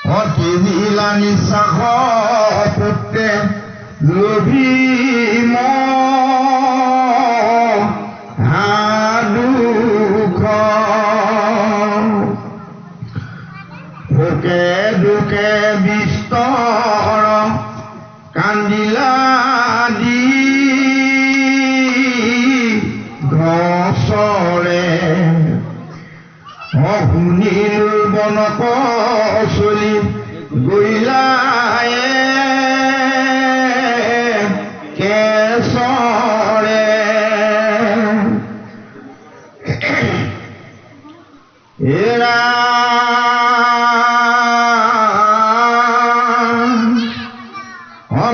অতি দিলা নিশ্বাস পুত্ৰে লোভী দুখ ভোকে দুখে বিস্তৰ কান্দিলা দি ঘৰে শুনিলো বনক চলি গৈলায়ে কেশৰে এৰা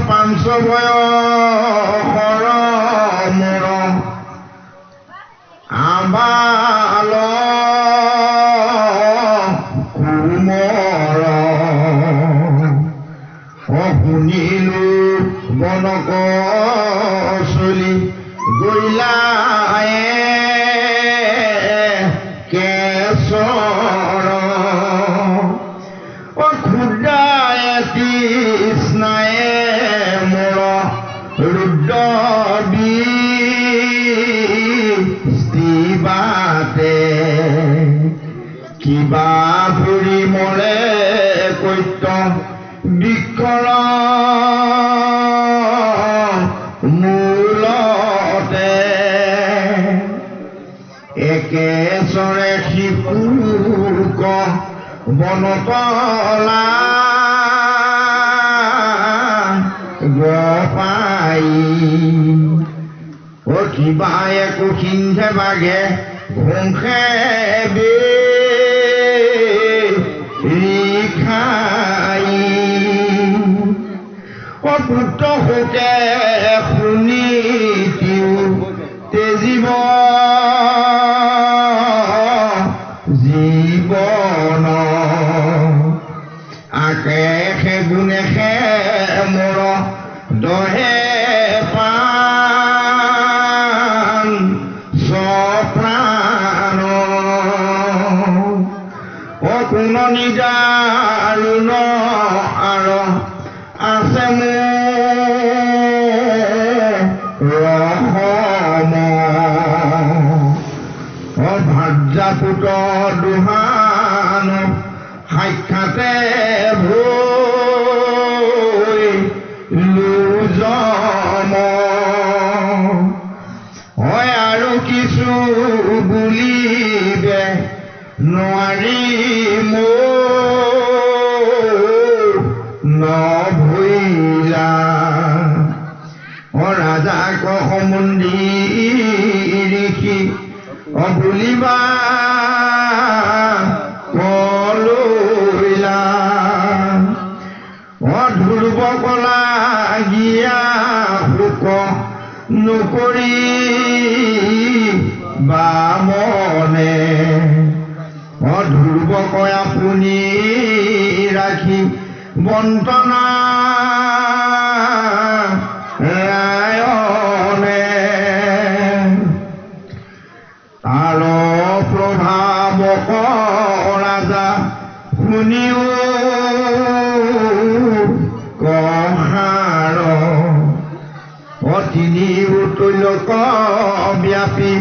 পাঞ্চ বয়সৰ মোৰ আবাল কুমৰ শুনিলো বনক চলি গৈলায়ে কেশৰ ক্ষুদ্ৰায় তৃষ্ণায়ে মোৰ ৰুদ্ৰ বিস্তিবাতে কিবা ফুৰি মৰে কৈত্য বিক্ষৰ মূলতে একেচৰে শিশুক বনতলা গোপাই কিবা একো সিন্ধে বাগে ঘোষে খাই পুত্ৰ শোকে শুনি তেজিব জীৱন আকেশে গুণেশে মোৰ দহে পান সপ্ৰাণ কোন নিদাৰুণ আৰু আছে মোৰ ৰহম ভাৰ্যাপুত দুহান সাক্ষাতে লুজম হয় আৰু কিছু বুলিবে নোৱাৰি নভৈলা ৰাজাক সমুন্দি ঋষি বুলিবা কলৈলা ধ্ৰুৱ কলা গিয়া শোক নকৰি বামনে ধ্ৰুৱ কয় আপুনি ৰাখি বন্তনা ৰায়নে তাৰ প্ৰভাৱক ৰাজা শুনিও কহাৰ তিনি তুল্যক ব্যাপী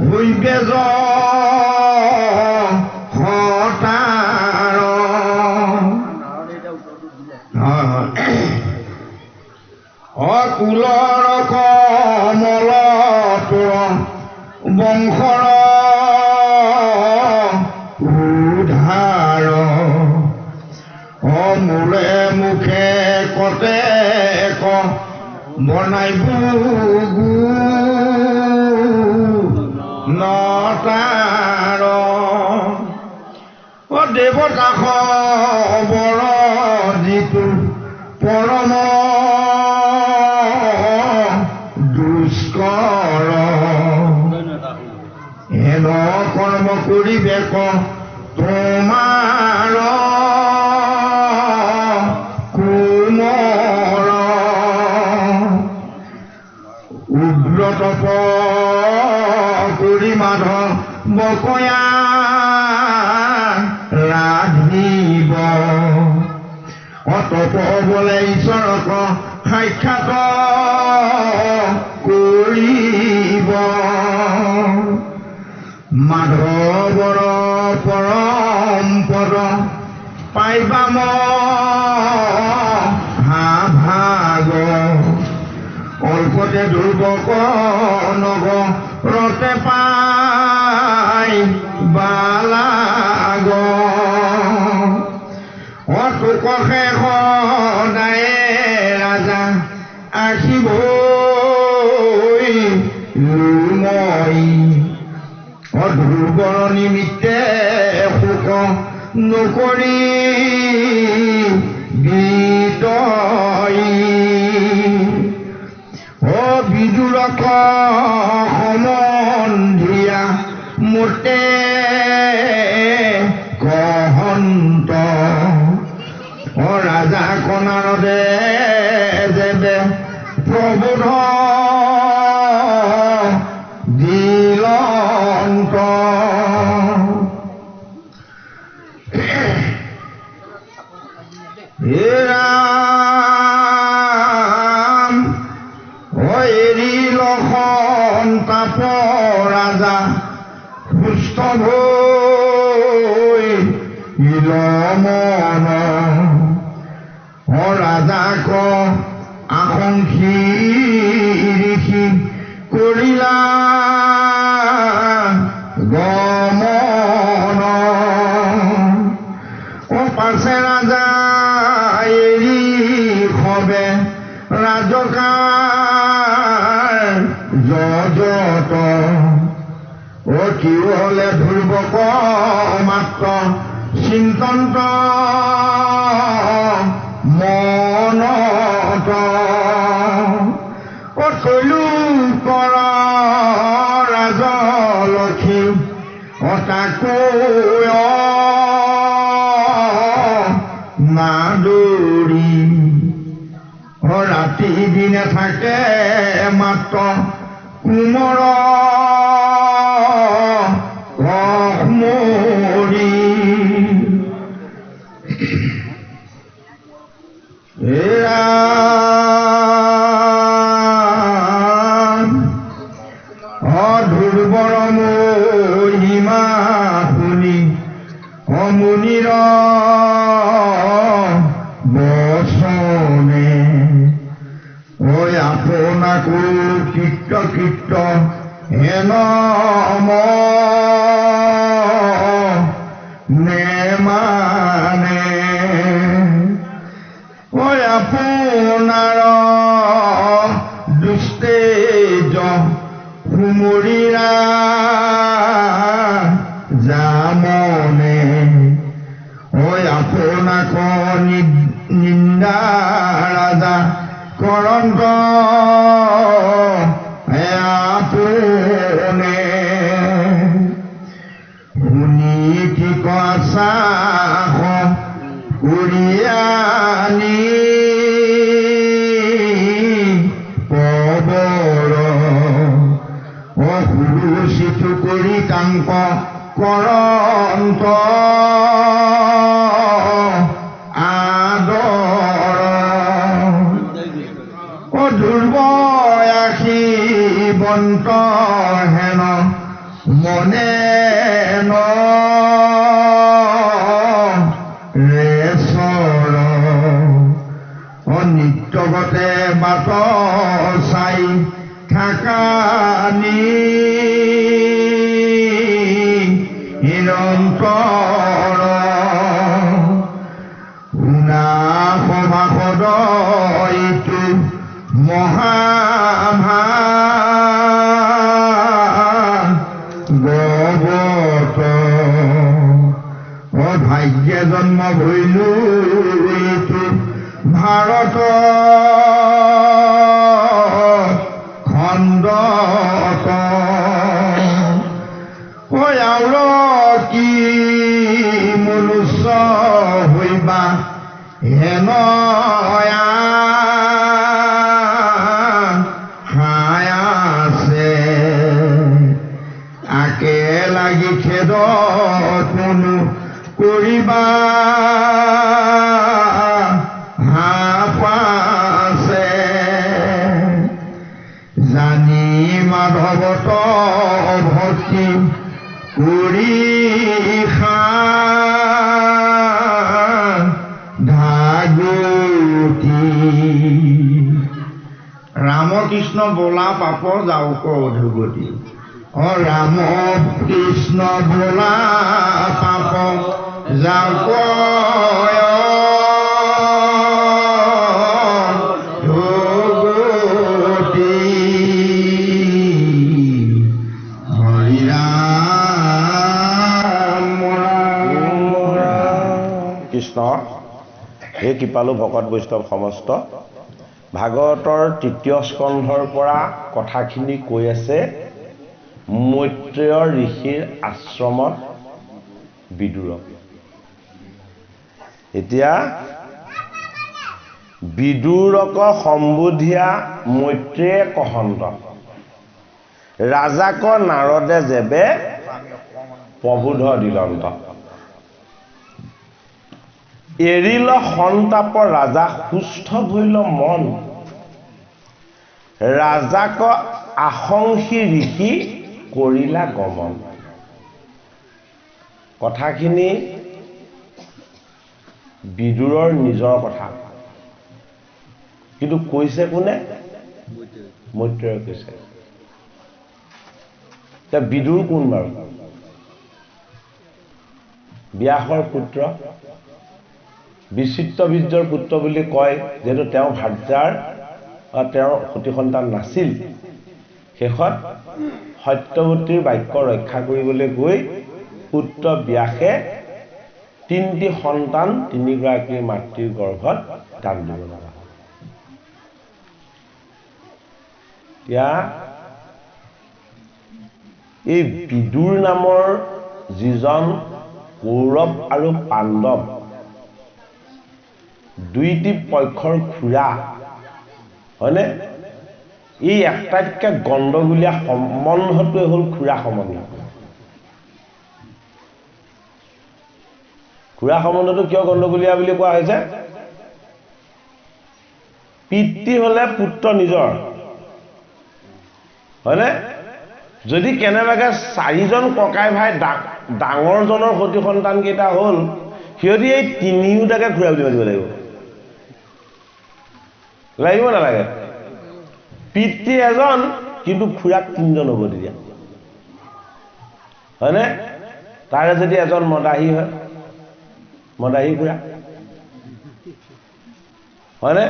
হৈবে হতাৰ অকুলৰ কমল তোৰ বংশৰ উদ্ধাৰ মূৰে মুখে কতে বনাই নতাৰ দেৱতা খবৰ যিটো পৰম দুষ্কৰ এন কৰ্ম কৰিবে তোমাৰ কুমৰ উগ্ৰতপ কৰি মাধৱ বকয়া ৰাধিব অতপবলে ঈশ্বৰক সাক্ষাৎ কৰিব মাধৱৰ পৰম পদ পাইবা ভাগ অল্পতে দুৰ্বক নগৰতে পাই বালাগ অতোক সদায়ে ৰাজা আহিবই মই অধ্ৰুৱৰ নিমিত্তে শোক নকৰি বিতই বিদুৰক সমন্ধিয়া মোতে কহন্ত ৰাজা কণাৰদে যেবে প্ৰবোধ দিলন্ত ৰাম এৰিল সন্তাপ ৰাজা সুস্থ ভৈ মন ৰাজাক আকাংক্ষী ঋষি কৰিলা গমন পাছে ৰাজা এৰি খবে ৰাজকাৰ যজত কি হলে ধ্ৰুৱক মাত্ৰ চিন্তন্ত মনত তলু কৰ ৰাজলক্ষ্মী তাকো নাদৰি ৰাতি দিনে থাকে মাত্ৰ কোমৰ মৰি ধ্ৰুৱৰ মহিমা শুনি মুনিৰ বচনে আপোনাকো কীৰ্ত হেন নেমানে আপোনাৰ দুষ্টেজ সুমৰিৰা যামনে আপোনাক নিন্দা ৰাজা কৰন্ত আপোনে শুনি ঠিক আশ্বাস উৰিয়ানি পবৰ সুৰুচিত কৰি কাংক কৰন্ত আদৰ দুৰ্বয়াসী বন্ত হেন মনে ৰেচৰ নিত্যগতে বাট চাই থাকানি নিৰন্তৰ শুনা সভাসদ এইটো মহাভাগৱত ভাগ্যে জন্ম ভৈলো এইটো ভাৰত খণ্ডত আউৰ কি মনুষ্য হইবা হেন আছে আকে লাগি খেদ কোনো কৰিবা কৃষ্ণ বোলা পাপ যাওক অধোগতি ৰাম কৃষ্ণ বোলা পাপ যাওক অধোগতি হৰি ৰাম কৃষ্ণ হে কৃপালু ভকত বৈষ্ণৱ সমস্ত ভাগৱতৰ তৃতীয় স্কন্ধৰ পৰা কথাখিনি কৈ আছে মৈত্ৰেয় ঋষিৰ আশ্ৰমত বিদুৰক এতিয়া বিদুৰক সম্বোধিয়া মৈত্ৰেয়ে কহন্ত ৰাজাক নাৰদে যেবে প্ৰবোধ দিলন্ত এৰিল সন্তাপ ৰাজা সুস্থ ভৈল মন ৰাজাক আশংসী ঋষি কৰিলা গমন কথাখিনি বিদুৰৰ নিজৰ কথা কিন্তু কৈছে কোনে মৈত্ৰেয়ে কৈছে তে বিদুৰ কোন বাৰু ব্যাসৰ পুত্ৰ বিচিত্ৰ বীৰ্যৰ পুত্ৰ বুলি কয় যেহেতু তেওঁ ভাৰ্যাৰ তেওঁৰ সতি সন্তান নাছিল শেষত সত্যৱতীৰ বাক্য ৰক্ষা কৰিবলৈ গৈ পুত্ৰ ব্যাসে তিনিটি সন্তান তিনিগৰাকী মাতৃৰ গৰ্ভত দান দিব লগা হ'ল এতিয়া এই বিদুৰ নামৰ যিজন কৌৰৱ আৰু পাণ্ডৱ দুইটি পক্ষৰ খুৰা হয়নে এই আটাইতকৈ গণ্ডগোলীয়া সম্বন্ধটোৱে হ'ল খুৰা সম্বন্ধ খুৰা সম্বন্ধটো কিয় গণ্ডগোলীয়া বুলি কোৱা হৈছে পিতৃ হলে পুত্ৰ নিজৰ হয়নে যদি কেনেবাকে চাৰিজন ককাই ভাই ডাঙৰজনৰ সতি সন্তান কেইটা হ'ল সিহঁতি এই তিনিওটাকে খুৰা বুলি মাতিব লাগিব লাগিব নালাগে পিতৃ এজন কিন্তু খুৰাক তিনিজন হ'ব তেতিয়া হয়নে তাৰে যদি এজন মদাহী হয় মদাহী খুৰা হয়নে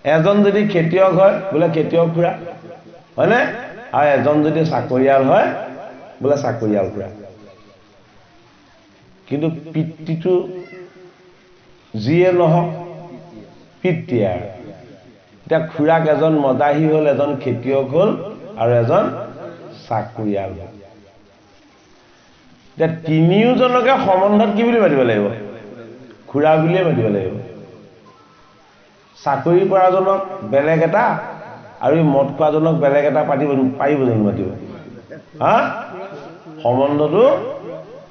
এজন যদি খেতিয়ক হয় বোলে খেতিয়ক খুৰা হয়নে আৰু এজন যদি চাকৰিয়াল হয় বোলে চাকৰিয়াল খুৰা কিন্তু পিতৃটো যিয়ে নহওক পিতৃ আৰু এতিয়া খুৰাক এজন মদাহী হ'ল এজন খেতিয়ক হ'ল আৰু এজন চাকৰিয়াল হ'ল এতিয়া তিনিওজনকে সম্বন্ধত কি বুলি মাতিব লাগিব খুৰা বুলিয়ে মাতিব লাগিব চাকৰি কৰাজনক বেলেগ এটা আৰু মদ খোৱাজনক বেলেগ এটা পাৰিব জানো মাতিব হা সম্বন্ধটো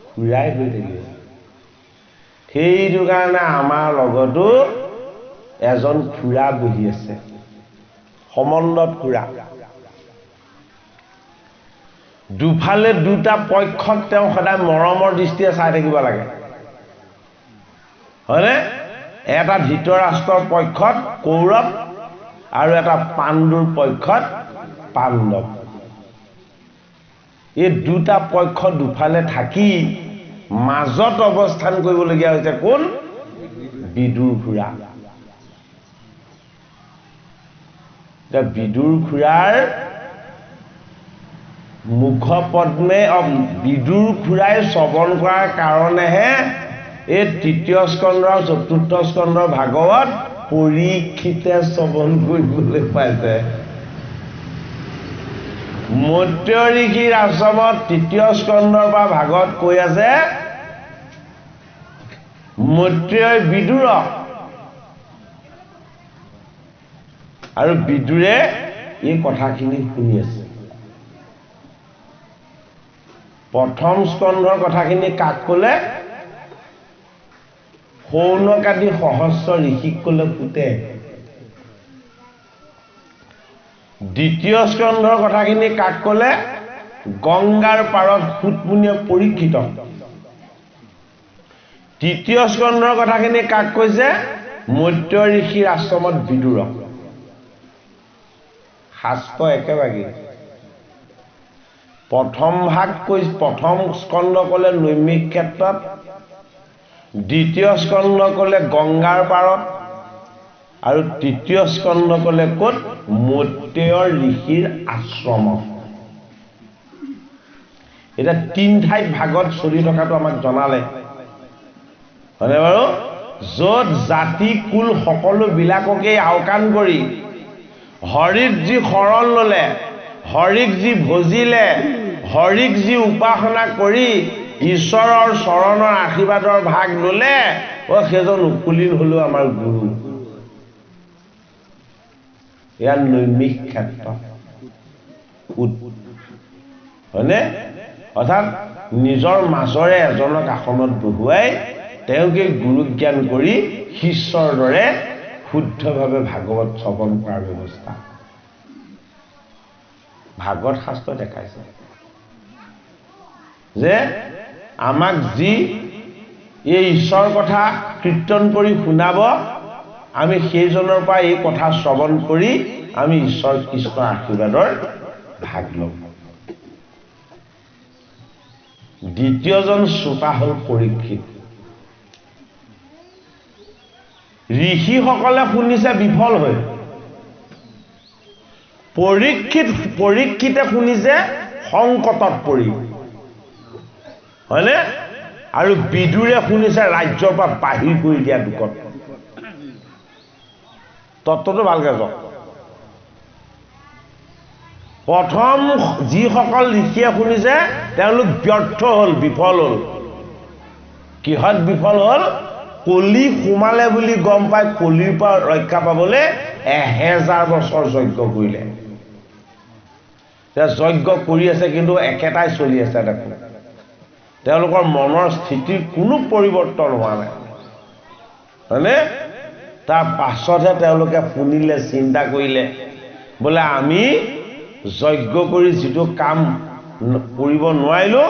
খুৰাই হৈ থাকিব সেইটো কাৰণে আমাৰ লগতো এজন খুৰা বহি আছে সম্বন্ধত খুৰা দুফালে দুটা পক্ষক তেওঁ সদায় মৰমৰ দৃষ্টিৰে চাই থাকিব লাগে হয়নে এটা ধৃতৰাষ্ট্ৰৰ পক্ষত কৌৰৱ আৰু এটা পাণ্ডুৰ পক্ষত পাণ্ডৱ এই দুটা পক্ষ দুফালে থাকি মাজত অৱস্থান কৰিবলগীয়া হৈছে কোন বিদুৰ খুৰা বিদুৰ খুৰাৰ মুখ পদ্মে বিদুৰ খুৰাই শ্ৰৱণ কৰাৰ কাৰণেহে এই তৃতীয় স্কন্ধ আৰু চতুৰ্থ স্কন্ধ ভাগৱত পৰীক্ষিতে শ্ৰৱণ কৰিবলৈ পাইছে মৈত্ৰেয় ঋষিৰ আশ্ৰমত তৃতীয় স্কন্ধৰ পৰা ভাগৱত কৈ আছে মৈত্ৰেয় বিদুৰক আৰু বিদুৰে এই কথাখিনি শুনি আছে প্ৰথম স্কন্ধৰ কথাখিনি কাক ক'লে সৌনকাদি সহস্ৰ ঋষিক ক'লে ফুটে দ্বিতীয় স্কন্ধৰ কথাখিনি কাক ক'লে গংগাৰ পাৰত সুতমুনিয়ে পৰীক্ষিত তৃতীয় স্কন্ধৰ কথাখিনি কাক কৈছে মৈত্ৰেয় ঋষিৰ আশ্ৰমত বিদুৰক শাস্ত্ৰ একেভাগে প্ৰথম ভাগ প্ৰথম স্কন্ধ ক'লে নৈমিক ক্ষেত্ৰত দ্বিতীয় স্কন্ধ ক'লে গংগাৰ পাৰত আৰু তৃতীয় স্কন্ধ ক'লে ক'ত মৈত্ৰেয়ৰ ঋষিৰ আশ্ৰমত এটা তিন ঠাইত ভাগত চলি থকাটো আমাক জনালে হয়নে বাৰু য'ত জাতি কুল সকলোবিলাককেই আওকাণ কৰি হৰিক যি শৰণ ল'লে হৰিক যি ভজিলে হৰিক যি উপাসনা কৰি ঈশ্বৰৰ চৰণৰ আশীৰ্বাদৰ ভাগ ল'লে সেইজন উকুলীন হ'লেও আমাৰ গুৰু ইয়াৰ নৈমিক ক্ষেত্ৰ হয়নে অৰ্থাৎ নিজৰ মাজৰে এজনক আসনত বহুৱাই তেওঁকে গুৰু জ্ঞান কৰি শিষ্যৰ দৰে শুদ্ধভাৱে ভাগৱত শ্ৰৱণ কৰাৰ ব্যৱস্থা ভাগৱত শাস্ত্ৰ দেখাইছে যে আমাক যি এই ঈশ্বৰৰ কথা কীৰ্তন কৰি শুনাব আমি সেইজনৰ পৰা এই কথা শ্ৰৱণ কৰি আমি ঈশ্বৰ কৃষ্ণৰ আশীৰ্বাদৰ ভাগ ল'ম দ্বিতীয়জন শ্ৰোতা হ'ল পৰীক্ষিত ঋষিসকলে শুনিছে বিফল হৈ পৰীক্ষিতে শুনিছে সংকটত পৰি হয়নে আৰু বিদুৰে শুনিছে ৰাজ্যৰ পৰা বাহিৰ কৰি দিয়া দুখত তত্ত্বটো ভালকৈ যাওক প্ৰথম যিসকল ঋষিয়ে শুনিছে তেওঁলোক ব্যৰ্থ হ'ল বিফল হ'ল কিহত বিফল হ'ল কলি সোমালে বুলি গম পাই কলিৰ পৰা ৰক্ষা পাবলৈ 1000 বছৰ যজ্ঞ কৰিলে যজ্ঞ কৰি আছে কিন্তু একেটাই চলি আছে দেখোন তেওঁলোকৰ মনৰ স্থিতিৰ কোনো পৰিৱৰ্তন হোৱা নাই হয়নে তাৰ পাছতহে তেওঁলোকে শুনিলে চিন্তা কৰিলে বোলে আমি যজ্ঞ কৰি যিটো কাম কৰিব নোৱাৰিলোঁ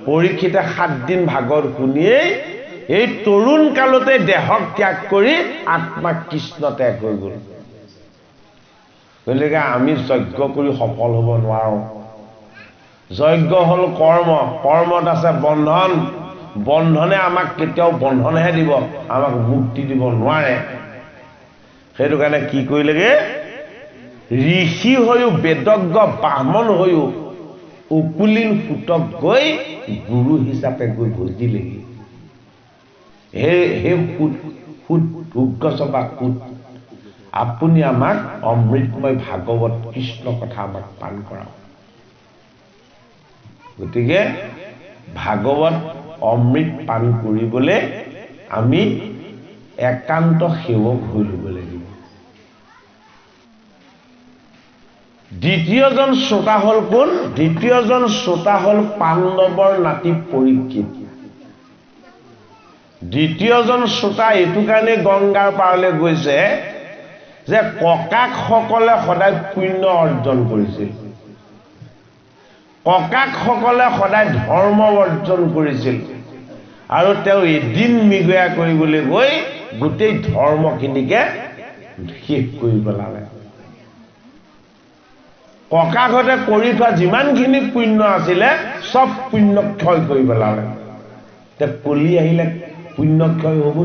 পৰীক্ষিতে 7 দিন ভাগৱত শুনিয়েই এই তৰুণ কালতে দেহক ত্যাগ কৰি আত্মা কৃষ্ণ ত্যাগ হৈ গ'ল গতিকে আমি যজ্ঞ কৰি সফল হ'ব নোৱাৰোঁ যজ্ঞ হ'ল কৰ্মত আছে বন্ধনে আমাক কেতিয়াও বন্ধনহে দিব আমাক মুক্তি দিব নোৱাৰে সেইটো কাৰণে কি কৰিলেগে ঋষি হৈও বেদজ্ঞ ব্ৰাহ্মণ হৈও উকুলীন ফুটক গৈ গুৰু হিচাপে গৈ ভজিলেগৈ সেই আপুনি আমাক অমৃতময় ভাগৱত কৃষ্ণ কথা আমাক পান কৰাওক গতিকে ভাগৱত অমৃত পান কৰিবলৈ আমি একান্ত সেৱক হৈ ল'ব লাগিব দ্বিতীয়জন শ্ৰোতা হ'ল কোন দ্বিতীয়জন শ্ৰোতা হ'ল পাণ্ডৱৰ নাতি পৰীক্ষিত দ্বিতীয়জন শ্ৰোতা এইটো কাৰণে গংগাৰ পাৰলৈ গৈছে যে ককাকসকলে সদায় পুণ্য অৰ্জন কৰিছিল ককাকসকলে সদায় ধৰ্ম অৰ্জন কৰিছিল আৰু তেওঁ এদিন মৃগয়া কৰিবলৈ গৈ গোটেই ধৰ্মখিনিকে শেষ কৰি পেলালে ককাকহঁতে কৰি থোৱা যিমানখিনি পুণ্য আছিলে চব পুণ্য ক্ষয় কৰি পেলালে তে কলি আহিলে পুণ্য ক্ষয় হ'ব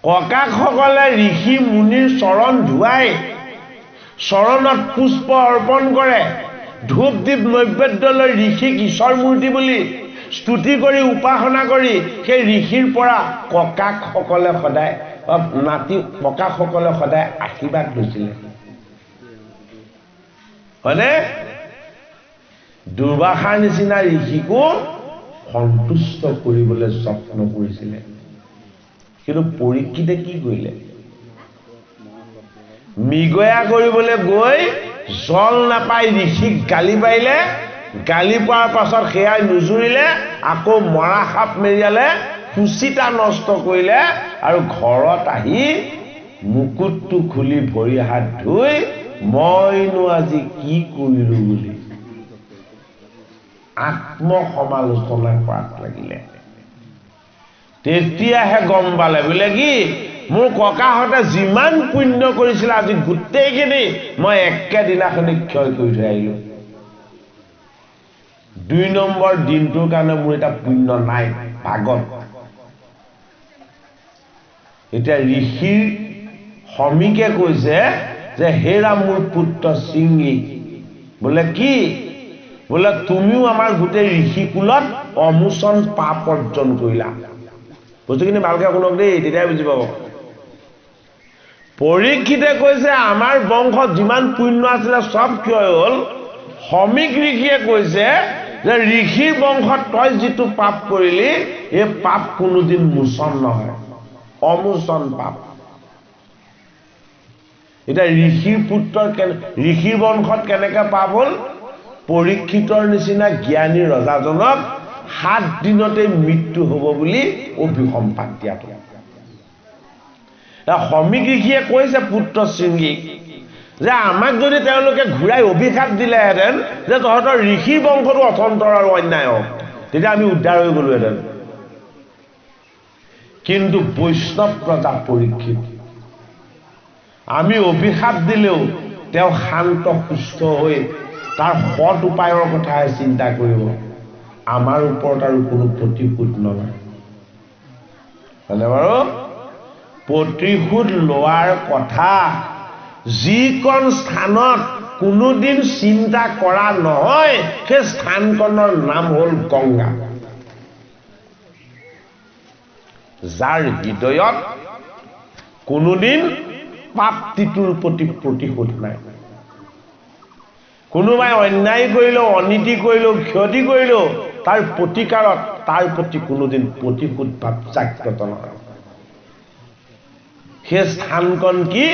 ককাকসকলে ঋষি মুনিৰ চৰণ ধুৱাই চৰণত পুষ্প অৰ্পণ কৰে ধূপ দীপ নৈবেদ্য লৈ ঋষিক ঈশ্বৰ মূৰ্তি বুলি স্তুতি কৰি উপাসনা কৰি সেই ঋষিৰ পৰা ককাকসকলে সদায় ককাকসকলে সদায় আশীৰ্বাদ লৈছিলে হয়নে দুৰ্বাসাৰ নিচিনা ঋষিকো সন্তুষ্ট কৰিবলৈ যত্ন কৰিছিলে কিন্তু পৰীক্ষিতে কি কৰিলে মৃগয়া কৰিবলৈ গৈ জল নাপাই ঋষিক গালি পাৰিলে গালি পোৱাৰ পাছত সেয়াই নুজুৰিলে আকৌ মৰা সাপ মেৰিয়ালে সুচিতা নষ্ট কৰিলে আৰু ঘৰত আহি মুকুটটো খুলি ভৰি হাত ধুই মইনো আজি কি কৰিলোঁ বুলি আত্মসমালোচনা কৰাত লাগিলে তেতিয়াহে গম পালে বোলে কি মোৰ ককাহঁতে যিমান পুণ্য কৰিছিল আজি গোটেইখিনি মই একেদিনাখনি ক্ষয় কৰি থৈ আহিলোঁ 2 নম্বৰ দিনটোৰ কাৰণে মোৰ এটা পুণ্য নাই ভাগত এতিয়া ঋষিৰ সমীকে কৈছে যে হেৰা মোৰ পুত্ৰ সিংহী বোলে কি বোলে তুমিও আমাৰ গোটেই ঋষি কুলত অমোচন পাপ অৰ্জন কৰিলা বস্তুখিনি ভালকে শুনক দেই তেতিয়াই বুজি পাব পৰীক্ষিতে কৈছে আমাৰ বংশত যিমান পুণ্য আছিলে সব ক্ষয় হ'ল সমীক ঋষিয়ে কৈছে যে ঋষিৰ বংশত তই যিটো পাপ কৰিলি এই পাপ কোনোদিন মোচন নহয় অমোচন পাপ এটা ঋষিৰ পুত্ৰৰ ঋষিৰ বংশত কেনেকৈ পাপ হ'ল পৰীক্ষিতৰ নিচিনা জ্ঞানী ৰজাজনক 7 দিনতে মৃত্যু হ'ব বুলি অভিসম্পাত দিয়াটো সমীক ঋষিয়ে কৈছে পুত্ৰ সিংহীক যে আমাক যদি তেওঁলোকে ঘূৰাই অভিশাপ দিলেহেঁতেন যে তহঁতৰ ঋষিৰ বংশটো অথন্তৰ আৰু অন্যায় হওক তেতিয়া আমি উদ্ধাৰ হৈ গ'লোহেঁতেন কিন্তু বৈষ্ণৱ প্ৰজা পৰীক্ষিত আমি অভিশাপ দিলেও তেওঁ শান্ত সুস্থ হৈ তাৰ সৎ উপায়ৰ কথাহে চিন্তা কৰিব আমাৰ ওপৰত আৰু কোনো প্ৰতিশোধ নলয় হয়নে বাৰু প্ৰতিশোধ লোৱাৰ কথা যিকণ স্থানত কোনোদিন চিন্তা কৰা নহয় সেই স্থানকণৰ নাম হ'ল গংগা যাৰ হৃদয়ত কোনোদিন পাপটিটোৰ প্ৰতি প্ৰতিশোধ নাই কোনোবাই অন্যায় কৰিলেও অনীতি কৰিলেও ক্ষতি কৰিলেও তাৰ প্ৰতিকাৰত তাৰ প্ৰতি কোনোদিন প্ৰতিশোধ ভাৱ জাগ্ৰত নহয় সেই স্থানকণ কি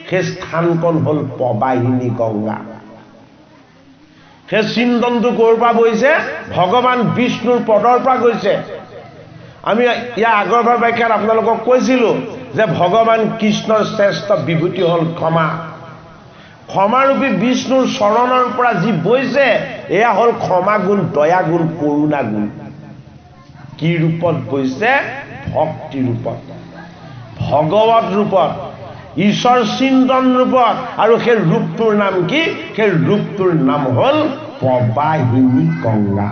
সেই স্থানকণ হ'ল প্ৰবাহিনী গংগা সেই চিন্তনটো ক'ৰ পৰা বৈছে ভগৱান বিষ্ণুৰ পদৰ পৰা গৈছে আমি ইয়াৰ আগৰবাৰ ব্যাখ্যাত আপোনালোকক কৈছিলোঁ যে ভগৱান কৃষ্ণৰ শ্ৰেষ্ঠ বিভূতি হ'ল ক্ষমা ক্ষমাৰূপী বিষ্ণুৰ চৰণৰ পৰা যি বৈছে এয়া হ'ল ক্ষমা গুণ দয়া গুণ কৰুণা গুণ কি ৰূপত বৈছে ভক্তি ৰূপত ভগৱত ৰূপত ঈশ্বৰ চিন্তন ৰূপত আৰু সেই ৰূপটোৰ নাম কি সেই ৰূপটোৰ নাম হ'ল প্ৰবাহিনী গংগা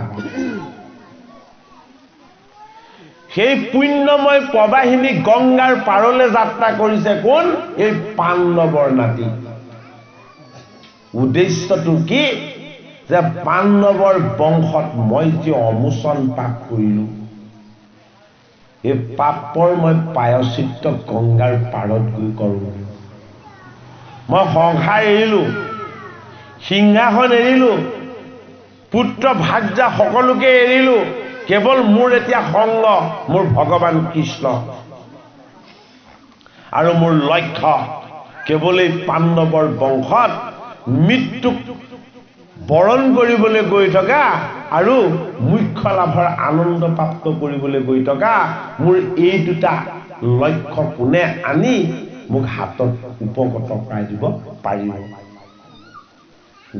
সেই পুণ্যময় প্ৰবাহিনী গংগাৰ পাৰলৈ যাত্ৰা কৰিছে কোন এই পাণ্ডৱৰ নাতি উদ্দেশ্যটো কি যে পাণ্ডৱৰ বংশত মই যে অমোচন পাপ কৰিলোঁ এই পাপৰ মই প্ৰায়শ্চিত্ত গংগাৰ পাৰত গৈ কৰোঁ মই সংসাৰ এৰিলোঁ সিংহাসন এৰিলোঁ পুত্ৰ ভাৰ্যা সকলোকে এৰিলোঁ কেৱল মোৰ এতিয়া সংগ মোৰ ভগৱান কৃষ্ণ আৰু মোৰ লক্ষ্য কেৱল এই পাণ্ডৱৰ বংশত মৃত্যুক বৰণ কৰিবলৈ গৈ থকা আৰু মুখ্য লাভৰ আনন্দ প্ৰাপ্ত কৰিবলৈ গৈ থকা মোৰ এই দুটা লক্ষ্য কোনে আনি মোক হাতত উপগত কৰাই দিব পাৰিব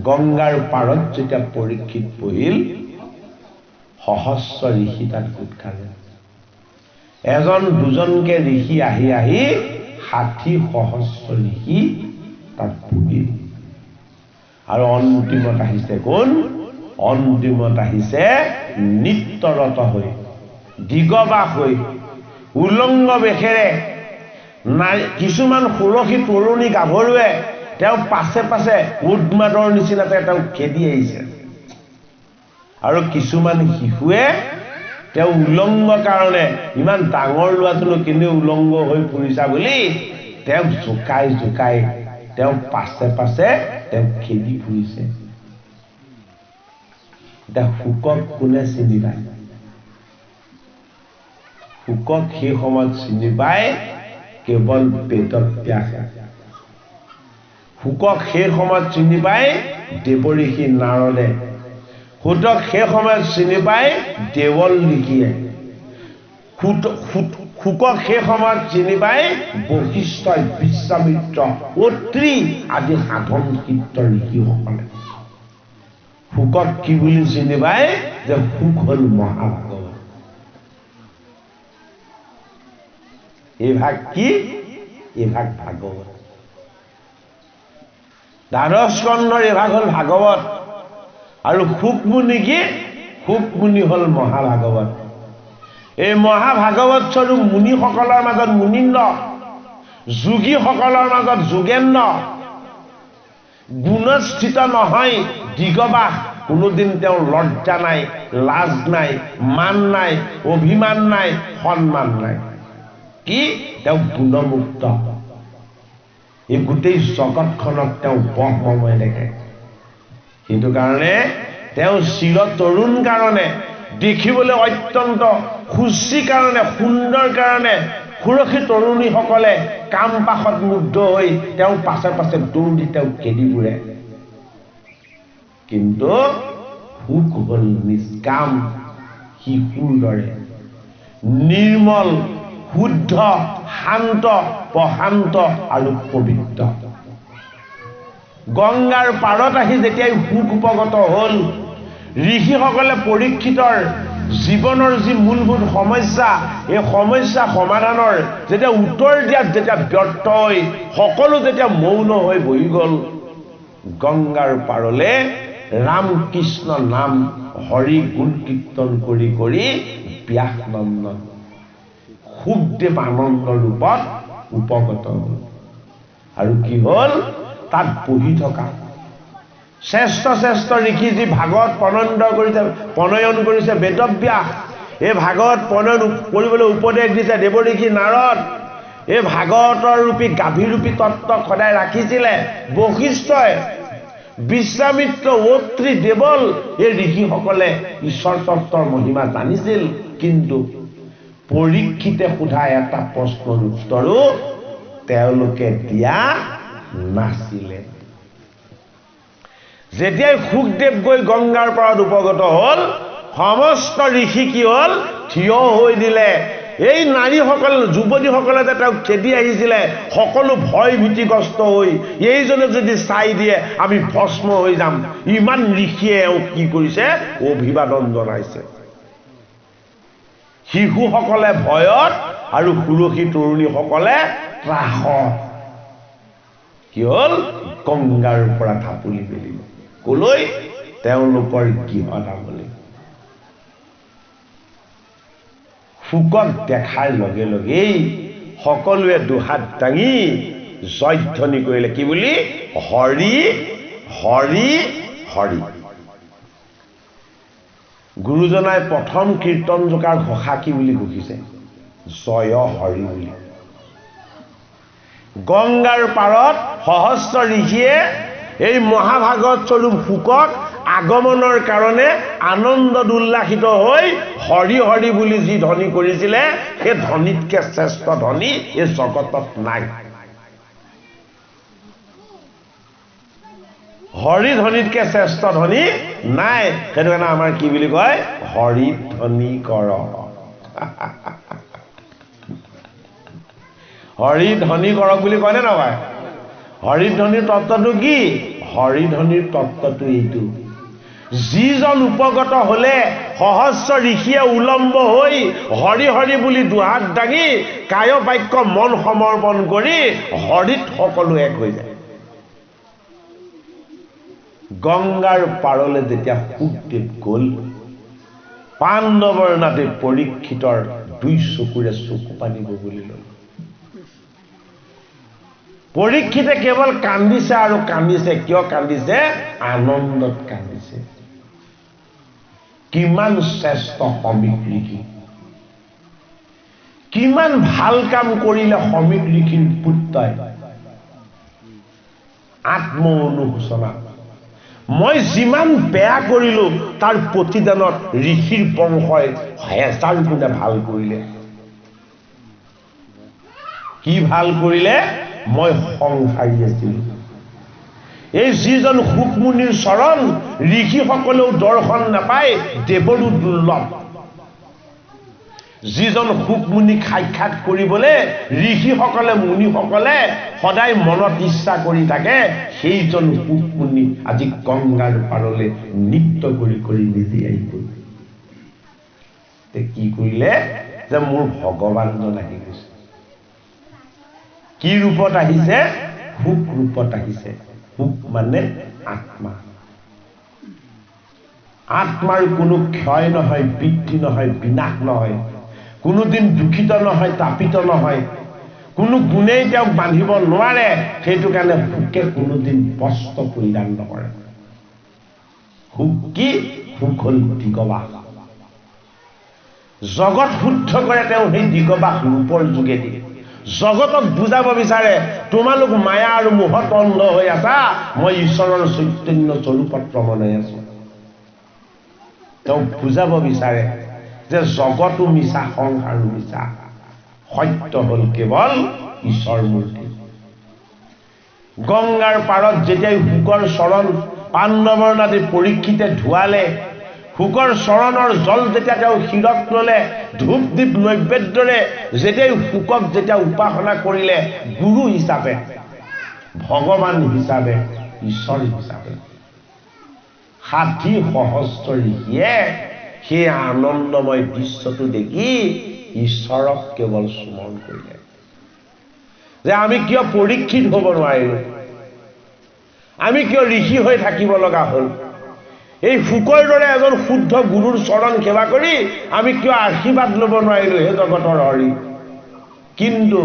গংগাৰ পাৰত যেতিয়া পৰীক্ষিত বহিল সহস্ৰ ঋষি তাত গোট খালে এজন দুজনকে ঋষি আহি আহি 60 সহস্ৰ ঋষি তাত বহিল আৰু অন্তিমত আহিছে কোন অন্তিমত আহিছে নিত্যৰত হৈ দিগবাস হৈ উলংগ বেশেৰে কিছুমান সুৰক্ষী তৰুণী গাভৰুৱে তেওঁ পাছে পাছে উদ্মাদৰ নিচিনাতে তেওঁ খেদি আহিছে আৰু কিছুমান শিশুৱে তেওঁ উলংগ কাৰণে ইমান ডাঙৰ ল'ৰাটোনো কেনে উলংগ হৈ ফুৰিছা বুলি তেওঁক জোকাই জোকাই তেওঁ পাছে পাছে তেওঁ খেদি ফুৰিছে এতিয়া শুকক কোনে চিনি পায় শুকক সেই সময়ত চিনি পায় কেৱল বেদব্যাস শুকক সেই সময়ত চিনি পায় দেৱঋষি নাৰদে শুকক সেই সময়ত চিনি পায় দেৱল ঋষিয়ে শুকক সেই সময়ত চিনি পায় বশিষ্ঠ বিশ্বামিত্ৰ অত্ৰি আদি সাধন কীৰ্ত ঋষিসকলে শুকক কি বুলি চিনি পায় যে শুক হ'ল মহাভাগৱত এই ভাগ কি এভাগ ভাগৱত। দ্বাদশ স্কন্ধৰ এভাগ হ'ল ভাগৱত আৰু শুকমুনি কি? শুকমুনি হ'ল মহাভাগৱত। এই মহাভাগৱত স্বৰূপ মুনিসকলৰ মাজত মুনীন্দ্ৰ, যোগীসকলৰ মাজত যোগেন্দ্ৰ, গুণস্থিত নহয় দিগবাস, কোনোদিন তেওঁৰ লজ্জা নাই, লাজ নাই, মান নাই, অভিমান নাই, সন্মান নাই। কি? তেওঁ গুণমুক্ত। এই গোটেই জগতখনক তেওঁ ব্ৰহ্মময় দেখে। সেইটো কাৰণে তেওঁ চিৰ তৰুণ কাৰণে, দেখিবলৈ অত্যন্ত সুচী কাৰণে, সুন্দৰ কাৰণে সুৰক্ষী তৰুণীসকলে কাম পাশত মুগ্ধ হৈ তেওঁ পাছে পাছে দৌৰি তেওঁ খেদি ফুৰে। কিন্তু সুখ হ'ল নিষ্কাম শিশুৰ দৰে, নিৰ্মল, শুদ্ধ, শান্ত, প্ৰশান্ত আৰু পবিত্ৰ। গংগাৰ পাৰত আহি যেতিয়াই সুখ উপগত হ'ল, ঋষিসকলে পৰীক্ষিতৰ জীৱনৰ যি মূলভূত সমস্যা, এই সমস্যা সমাধানৰ যেতিয়া উত্তৰ দিয়াত যেতিয়া ব্যৰ্থ হৈ সকলো যেতিয়া মৌন হৈ বহি গ'ল, গংগাৰ পাৰলে ৰাম কৃষ্ণ নাম হৰি গুণ কীৰ্তন কৰি কৰি ব্যাসনন্দন সুখদেৱ আনন্দ ৰূপত উপগত হ'ল। আৰু কি হ'ল? তাত বহি থকা শ্ৰেষ্ঠ শ্ৰেষ্ঠ ঋষি যি ভাগৱত প্ৰণয়ন কৰিছে বেদব্যাস, এই ভাগৱত প্ৰণয়ন কৰিবলৈ উপদেশ দিছে দেৱঋষি নাৰদ, এই ভাগৱতৰ ৰূপী গাভীৰূপী তত্ত্বক সদায় ৰাখিছিলে বশিষ্ঠই, বিশ্বামিত্ৰ, অত্ৰি, দেৱল, এই ঋষিসকলে ঈশ্বৰ তত্ত্বৰ মহিমা জানিছিল। কিন্তু পৰীক্ষিতে সোধা এটা প্ৰশ্নৰ উত্তৰো তেওঁলোকে দিয়া নাছিলে। যেতিয়াই সুখদেৱ গৈ গংগাৰ পাৰত উপগত হ'ল, সমস্ত ঋষি কি হ'ল? থিয় হৈ দিলে। এই নাৰীসকল, যুৱতীসকলে যে তেওঁক খেদি আহিছিলে, সকলো ভয় ভীতিগ্ৰস্ত হৈ এইজনে যদি চাই দিয়ে আমি ভস্ম হৈ যাম, ইমান ঋষিয়ে এওঁক কি কৰিছে? অভিবাদন জনাইছে। শিশুসকলে ভয়ত আৰু সুৰক্ষী তৰুণীসকলে ত্ৰাসত। কি হ'ল? গংগাৰ পৰা ঢাপলি মেলিলে। কলৈ? তেওঁলোকৰ গৃহধামলৈ। শুকক দেখাৰ লগে লগেই সকলোৱে দুহাত দাঙি জয়ধ্বনি কৰিলে। কি বুলি? হৰি হৰি হৰি। গুৰুজনাই প্ৰথম কীৰ্তন জোকাৰ ঘোষা কি বুলি ঘোষিছে? জয় হৰি বুলি। গংগাৰ পাৰত সহস্ৰ ঋষিয়ে এই মহাভাগৱত স্বৰূপ শুকক আগমনৰ কাৰণে আনন্দত উল্লাসিত হৈ হৰি হৰি বুলি যি ধ্বনি কৰিছিলে, সেই ধ্বনিতকে শ্ৰেষ্ঠ ধ্বনি এই জগতত নাই। হৰি ধ্বনিতকে শ্ৰেষ্ঠ ধ্বনি নাই। সেইটো কাৰণে আমাৰ কি বুলি কয়? হৰি ধ্বনি কৰ। হৰি ধ্বনি কৰক বুলি কয় নে নকয়? হৰি ধ্বনিৰ তত্ত্বটো কি? হৰি ধ্বনিৰ তত্ত্বটো এইটো, যিজন উপগত হলে সহস্ৰ ঋষিয়ে উলম্ব হৈ হৰি হৰি বুলি দুহাত দাঙি কায় বাক্য মন সমৰ্পণ কৰি হৰিত সকলো এক হৈ যায়। গংগাৰ পাৰলে যেতিয়া সুখদেৱ গ'ল, পাণ্ডৱৰ নাতে পৰীক্ষিতৰ দুই চকুৰে চকু পানী বগলি ল'ল। পৰীক্ষিতে কেৱল কান্দিছে আৰু কান্দিছে। কিয় কান্দিছে? আনন্দত কান্দিছে। কিমান শ্ৰেষ্ঠ সমীক ঋষি, কিমান ভাল কাম কৰিলে সমীক ঋষিৰ পুত্ৰই। আত্ম অনুশোচনা, মই যিমান বেয়া কৰিলো তাৰ প্ৰতিদানত ঋষিৰ বংশই হেজাৰ গুণে ভাল কৰিলে। কি ভাল কৰিলে? মই সংসাৰী আছিলো। এই যিজন সুখমুনিৰ চৰণ ঋষিসকলেও দৰ্শন নাপায়, দেৱৰো দুৰ্লভ। যিজন সুখমুনিক সাক্ষাৎ কৰিবলৈ ঋষিসকলে মুনিসকলে সদায় মনত ইচ্ছা কৰি থাকে, সেইজন সুখমুনি আজি গংগাৰ পাৰলৈ নৃত্য কৰি কৰি নিজে আহি গ'ল। কি কৰিলে? যে মোৰ ভগৱানজন আহি গৈছে। কি ৰূপত আহিছে? সুখ ৰূপত আহিছে। সুখ মানে আত্মা। আত্মাৰ কোনো ক্ষয় নহয়, বৃদ্ধি নহয়, বিনাশ নহয়, কোনোদিন দূষিত নহয়, তাপিত নহয়, কোনো গুণেই তেওঁক বান্ধিব নোৱাৰে। সেইটো কাৰণে সুখে কোনোদিন বস্ত্ৰ পৰিধান নকৰে। সুখ কি? সুখ হ'ল দিগবাস। জগত শুদ্ধ কৰে তেওঁ সেই দিগবাস ৰূপৰ যোগেদি। জগতক বুজাব বিচাৰে তোমালোক মায়া আৰু মোহত অন্ধ হৈ আছা, মই ঈশ্বৰৰ চৈতন্য স্বৰূপত প্ৰমাণাই আছো। তেওঁ বুজাব বিচাৰে যে জগতো মিছা, সংসাৰো মিছা, সত্য হ'ল কেৱল ঈশ্বৰ মূৰ্তি। গংগাৰ পাৰত যেতিয়াই শুকৰ চৰণ পাণ্ডৱৰ নাতি পৰীক্ষিতে ধুৱালে, শুকৰ চৰণৰ জল যেতিয়া তেওঁ শিৰত ললে, ধূপ দীপ নৈবেদ্যৰে যেতিয়াই শুকক যেতিয়া উপাসনা কৰিলে, গুৰু হিচাপে, ভগৱান হিচাপে, ঈশ্বৰ হিচাপে, 60 সহস্ৰ ঋষিয়ে সেই আনন্দময় দৃশ্যটো দেখি ঈশ্বৰক কেৱল স্মৰণ কৰিলে। যে আমি কিয় পৰীক্ষিত হ'ব নোৱাৰিলো, আমি কিয় ঋষি হৈ থাকিব লগা হ'ল, এই শুকৰ দৰে এজন শুদ্ধ গুৰুৰ চৰণ সেৱা কৰি আমি কিয় আশীৰ্বাদ ল'ব নোৱাৰিলো হে জগতৰ হৰি। কিন্তু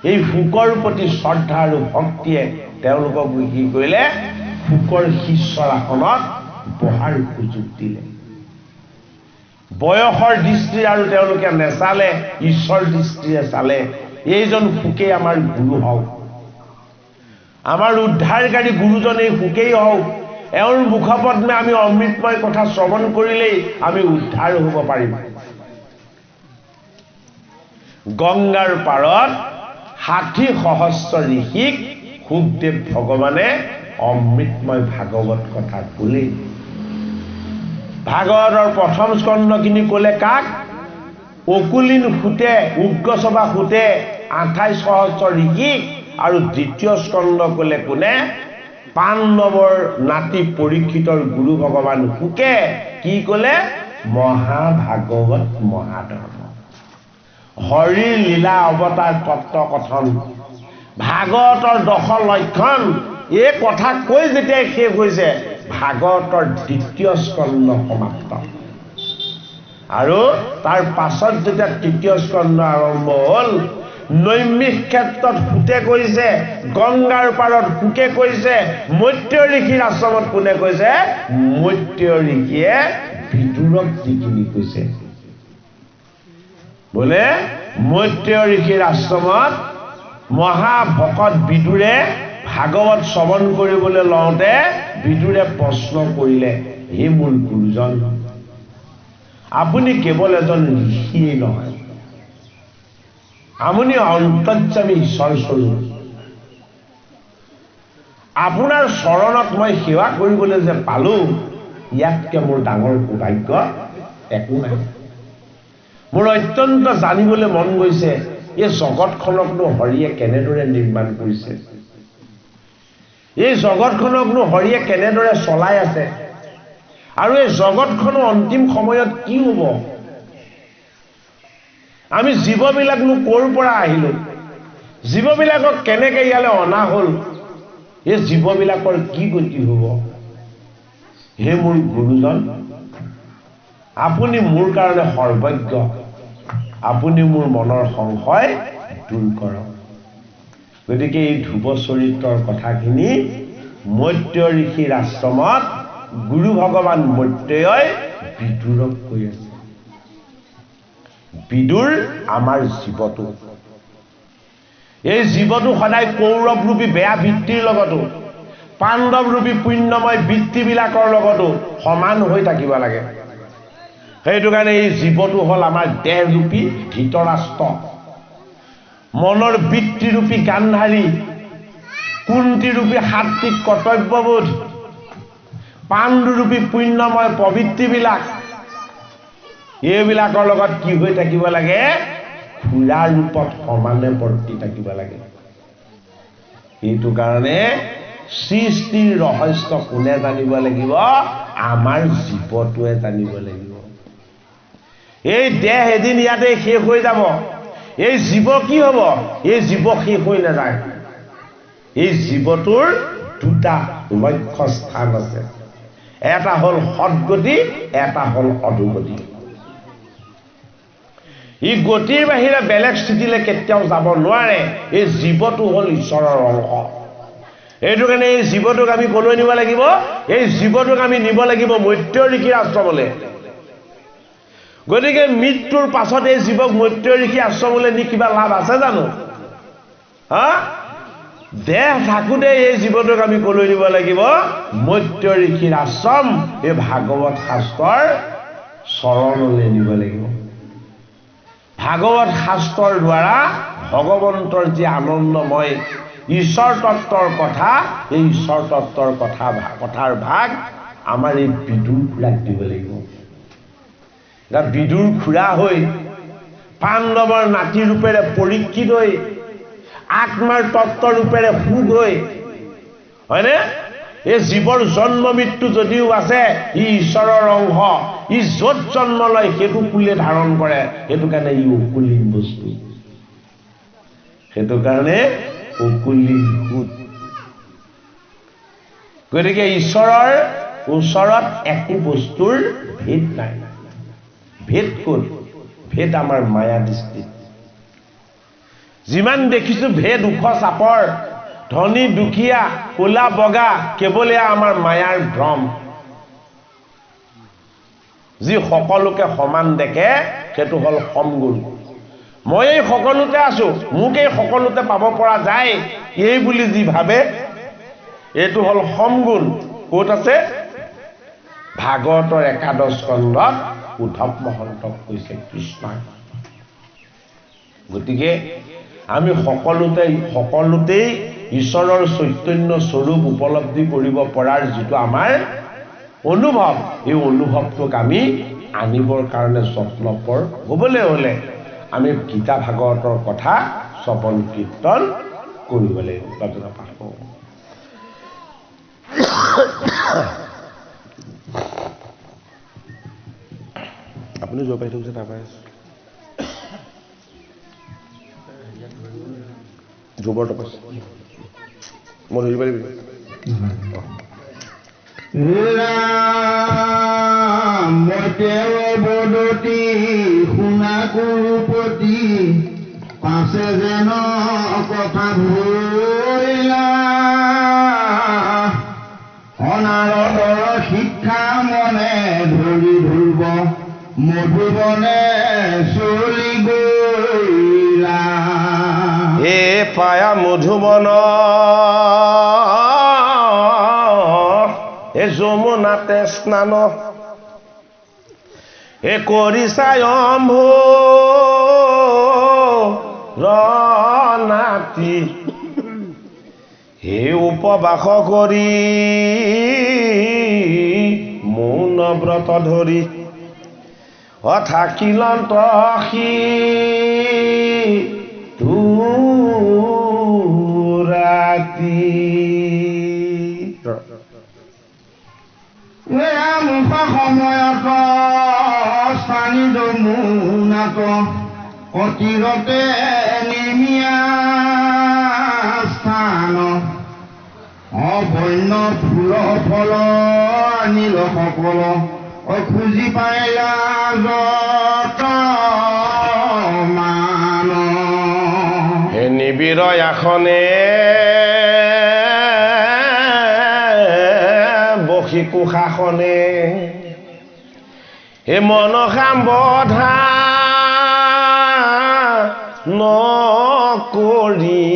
এই শুকৰ প্ৰতি শ্ৰদ্ধা আৰু ভক্তিয়ে তেওঁলোকক কি কৰিলে? শুকৰ শিষ্যৰ আসনত বহাৰ সুযোগ দিলে। বয়সৰ দৃষ্টিৰে আৰু তেওঁলোকে নেচালে, ঈশ্বৰ দৃষ্টিৰে চালে এইজন শুকেই আমাৰ গুৰু হওক, আমাৰ উদ্ধাৰকাৰী গুৰুজন এই শুকেই হওক, এওঁৰ মুখপদ্মে আমি অমৃতময় কথা শ্ৰৱণ কৰিলেই আমি উদ্ধাৰ হ'ব পাৰিম। গংগাৰ পাৰত 60 সহস্ৰ ঋষিক শুকদেৱ ভগৱানে অমৃতময় ভাগৱত কথা ক'লে। ভাগৱতৰ প্ৰথম স্কন্ধখিনি ক'লে কাক? অকুলিন সুতে, উগ্ৰসভা সুতে 28 সহস্ৰ ঋষিক। আৰু দ্বিতীয় স্কন্ধ ক'লে কোনে? পাণ্ডৱৰ নাতি পৰীক্ষিতৰ গুৰু ভগৱান শুকে। কি ক'লে? মহাভাগৱত মহাধৰ্ম, হৰিৰ লীলা অৱতাৰ তত্ত্ব কথন, ভাগৱতৰ 10 লক্ষণ। এই কথা কৈ যেতিয়াই শেষ হৈছে, ভাগৱতৰ দ্বিতীয় স্কন্ধ সমাপ্ত। আৰু তাৰ পাছত যেতিয়া তৃতীয় স্কন্ধ আৰম্ভ হ'ল, নৈমিষ ক্ষেত্ৰত সুতে কৈছে, গংগাৰ পাৰত শুকে কৈছে, মৈত্ৰেয় ঋষিৰ আশ্ৰমত কোনে কৈছে? মৈত্ৰেয় ঋষিয়ে বিদুৰক যিখিনি কৈছে। বোলে মৈত্ৰেয় ঋষিৰ আশ্ৰমত মহাভকত বিদুৰে ভাগৱত শ্ৰৱণ কৰিবলৈ লওঁতে বিদুৰে প্ৰশ্ন কৰিলে, হে মোৰ গুৰুজন, আপুনি কেৱল এজন ঋষিয়েই নহয়, আপুনি অন্তৰ্যামী ঈশ্বৰ স্বৰূপ। আপোনাৰ চৰণত মই সেৱা কৰিবলৈ যে পালো, ইয়াতকে মোৰ ডাঙৰ সৌভাগ্য একো নাই। মোৰ অত্যন্ত জানিবলৈ মন গৈছে, এই জগতখনকনো হৰিয়ে কেনেদৰে নিৰ্মাণ কৰিছে, এই জগতখনকনো হৰিয়ে কেনেদৰে চলাই আছে, আৰু এই জগতখনৰ অন্তিম সময়ত কি হ'ব? আমি জীৱবিলাকনো ক'ৰ পৰা আহিলো, জীৱবিলাকক কেনেকে ইয়ালৈ অনা হ'ল, এই জীৱবিলাকৰ কি গতি হ'ব? হে মোৰ গুৰুজন, আপুনি মোৰ কাৰণে সৰ্বজ্ঞ, আপুনি মোৰ মনৰ সংশয় দূৰ কৰক। গতিকে এই ধ্ৰুৱ চৰিত্ৰৰ কথাখিনি মৈত্ৰেয় ঋষিৰ আশ্ৰমত গুৰু ভগৱান মৈত্ৰেয়ই বিদুৰক কৈ আছে। বিদুৰ আমাৰ জীৱটো, এই জীৱটো সদায় কৌৰৱৰূপী বেয়া বৃত্তিৰ লগতো পাণ্ডৱৰূপী পুণ্যময় বৃত্তিবিলাকৰ লগতো সমান হৈ থাকিব লাগে। সেইটো কাৰণে এই জীৱটো হ'ল আমাৰ দেহৰূপী ধৃতৰাষ্ট্ৰ, মনৰ বৃত্তিৰূপী গান্ধাৰী, কুন্তিৰূপী সাত্বিক কৰ্তব্যবোধ, পাণ্ডুৰূপী পুণ্যময় প্ৰবৃত্তিবিলাক, এইবিলাকৰ লগত কি হৈ থাকিব লাগে? খুৰা ৰূপত সমানে বৰ্তি থাকিব লাগে। সেইটো কাৰণে সৃষ্টিৰ ৰহস্য কোনে জানিব লাগিব? আমাৰ জীৱটোৱে জানিব লাগিব। এই দেহ এদিন ইয়াতে শেষ হৈ যাব, এই জীৱ কি হ'ব এই জীৱ শেষ হৈ নাযায় এই জীৱটোৰ দুটা লক্ষ্য স্থান আছে এটা হ'ল সৎগতি এটা হ'ল অধোগতি ই গতিৰ বাহিৰে বেলেগ স্থিতিলৈ কেতিয়াও যাব নোৱাৰে এই জীৱটো হ'ল ঈশ্বৰৰ অংশ এইটো কাৰণে এই জীৱটোক আমি কলৈ নিব লাগিব এই জীৱটোক আমি নিব লাগিব মৈত্য ঋষিৰ আশ্ৰমলৈ গতিকে মৃত্যুৰ পাছত এই জীৱক মৈত্য ঋষি আশ্ৰমলৈ নি কিবা লাভ আছে জানো হা দেহ থাকোঁতে এই জীৱটোক আমি কলৈ নিব লাগিব মৈত্য ঋষিৰ আশ্ৰম এই ভাগৱত শাস্ত্ৰৰ চৰণলৈ নিব লাগিব ভাগৱত শাস্ত্ৰৰ দ্বাৰা ভগৱন্তৰ যি আনন্দময় ঈশ্বৰ তত্ত্বৰ কথা এই ঈশ্বৰ তত্ত্বৰ কথাৰ ভাগ আমাৰ এই বিদুৰ খুৰাক দিব লাগিব বিদুৰ খুৰা হৈ পাণ্ডৱৰ নাতি ৰূপেৰে পৰীক্ষিত হৈ আত্মাৰ তত্ত্ব ৰূপেৰে সুখ হৈ হয়নে এই জীৱৰ জন্ম মৃত্যু যদিও আছে ই ঈশ্বৰৰ অংশ ই য'ত জন্ম লয় সেইটো কুলে ধাৰণ কৰে সেইটো কাৰণে ই অকুলীন বস্তু সেইটো কাৰণে অকুলীন ভূত গতিকে ঈশ্বৰৰ ওচৰত একো বস্তুৰ ভেদ নাই ভেদ ক'ত ভেদ আমাৰ মায়া দৃষ্টিত যিমান দেখিছো ভেদ ওখ চাপৰ ধনী দুখীয়া ক'লা বগা কেৱল আমাৰ মায়াৰ ভ্ৰম যি সকলোকে সমান দেখে সেইটো হ'ল সমগুণ মই এই সকলোতে আছো মোক এই সকলোতে পাব পৰা যায় এই বুলি যি ভাবে এইটো হ'ল সমগুণ ক'ত আছে ভাগৱতৰ একাদশ স্কন্ধত উদ্ধৱ মহন্তক কৈছে কৃষ্ণ গতিকে আমি সকলোতেই ঈশ্বৰৰ চৈতন্য স্বৰূপ উপলব্ধি কৰিব পৰাৰ যিটো আমাৰ অনুভৱ এই অনুভৱটোক আমি আনিবৰ কাৰণে যত্নপৰ হ'বলৈ হ'লে আমি গীতা ভাগৱতৰ কথা শ্ৰৱণ কীৰ্তন কৰিব লাগিব তৰ্জনা পাঠ কৰোঁ আপুনি যোৱা পাই থৈছে তাৰপৰা গোবৰ টপাইছে মই ধৰিব পাৰিবি বদতি শুনা কুৰূপতি পাছে যেন কথা ভৰিলা অনাৰদৰ শিক্ষা মনে ধৰি ধৰিব মধুবনে চলি গলা এ পায়া মধুবন এ যমুনাতে স্নান এ কৰিছায় নাতি হে উপবাস কৰি মৌন ব্ৰত ধৰি থাকিলন্ত ৰাতি মুখা সময়ত স্থানী যমুনাত অতিৰতে নিমিয়া স্থান অবন্য ফুল ফল আনিল সকল খুজি পাইলা যত মান হে নিবিড় আসনে বসি কুশাসনে হে মনসা বধা নকৰি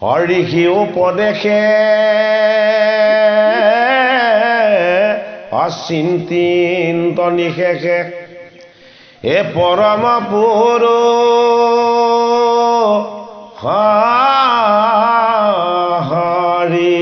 হৰিষি উপদেশে অচিন্তিন্ত নিশেষে হে পৰম পুৰুষ হৰি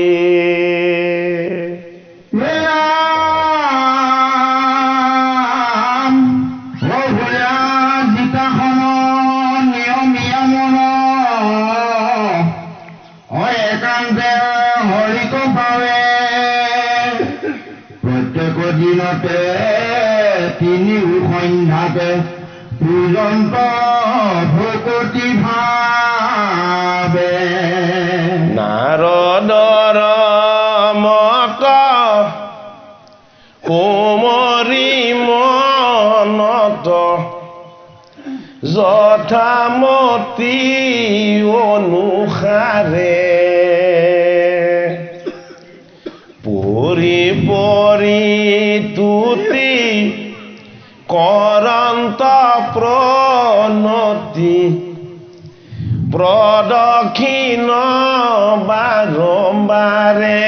দিনতে তিনিও সন্ধ্যাতে পূজন্ত ভকতি ভাবে নাৰদৰ মত কোমৰি মনত যথামতি অনুসাৰে পৰি পৰি তুতি কৰন্ত প্ৰণতি প্ৰদক্ষিণ বাৰম্বাৰে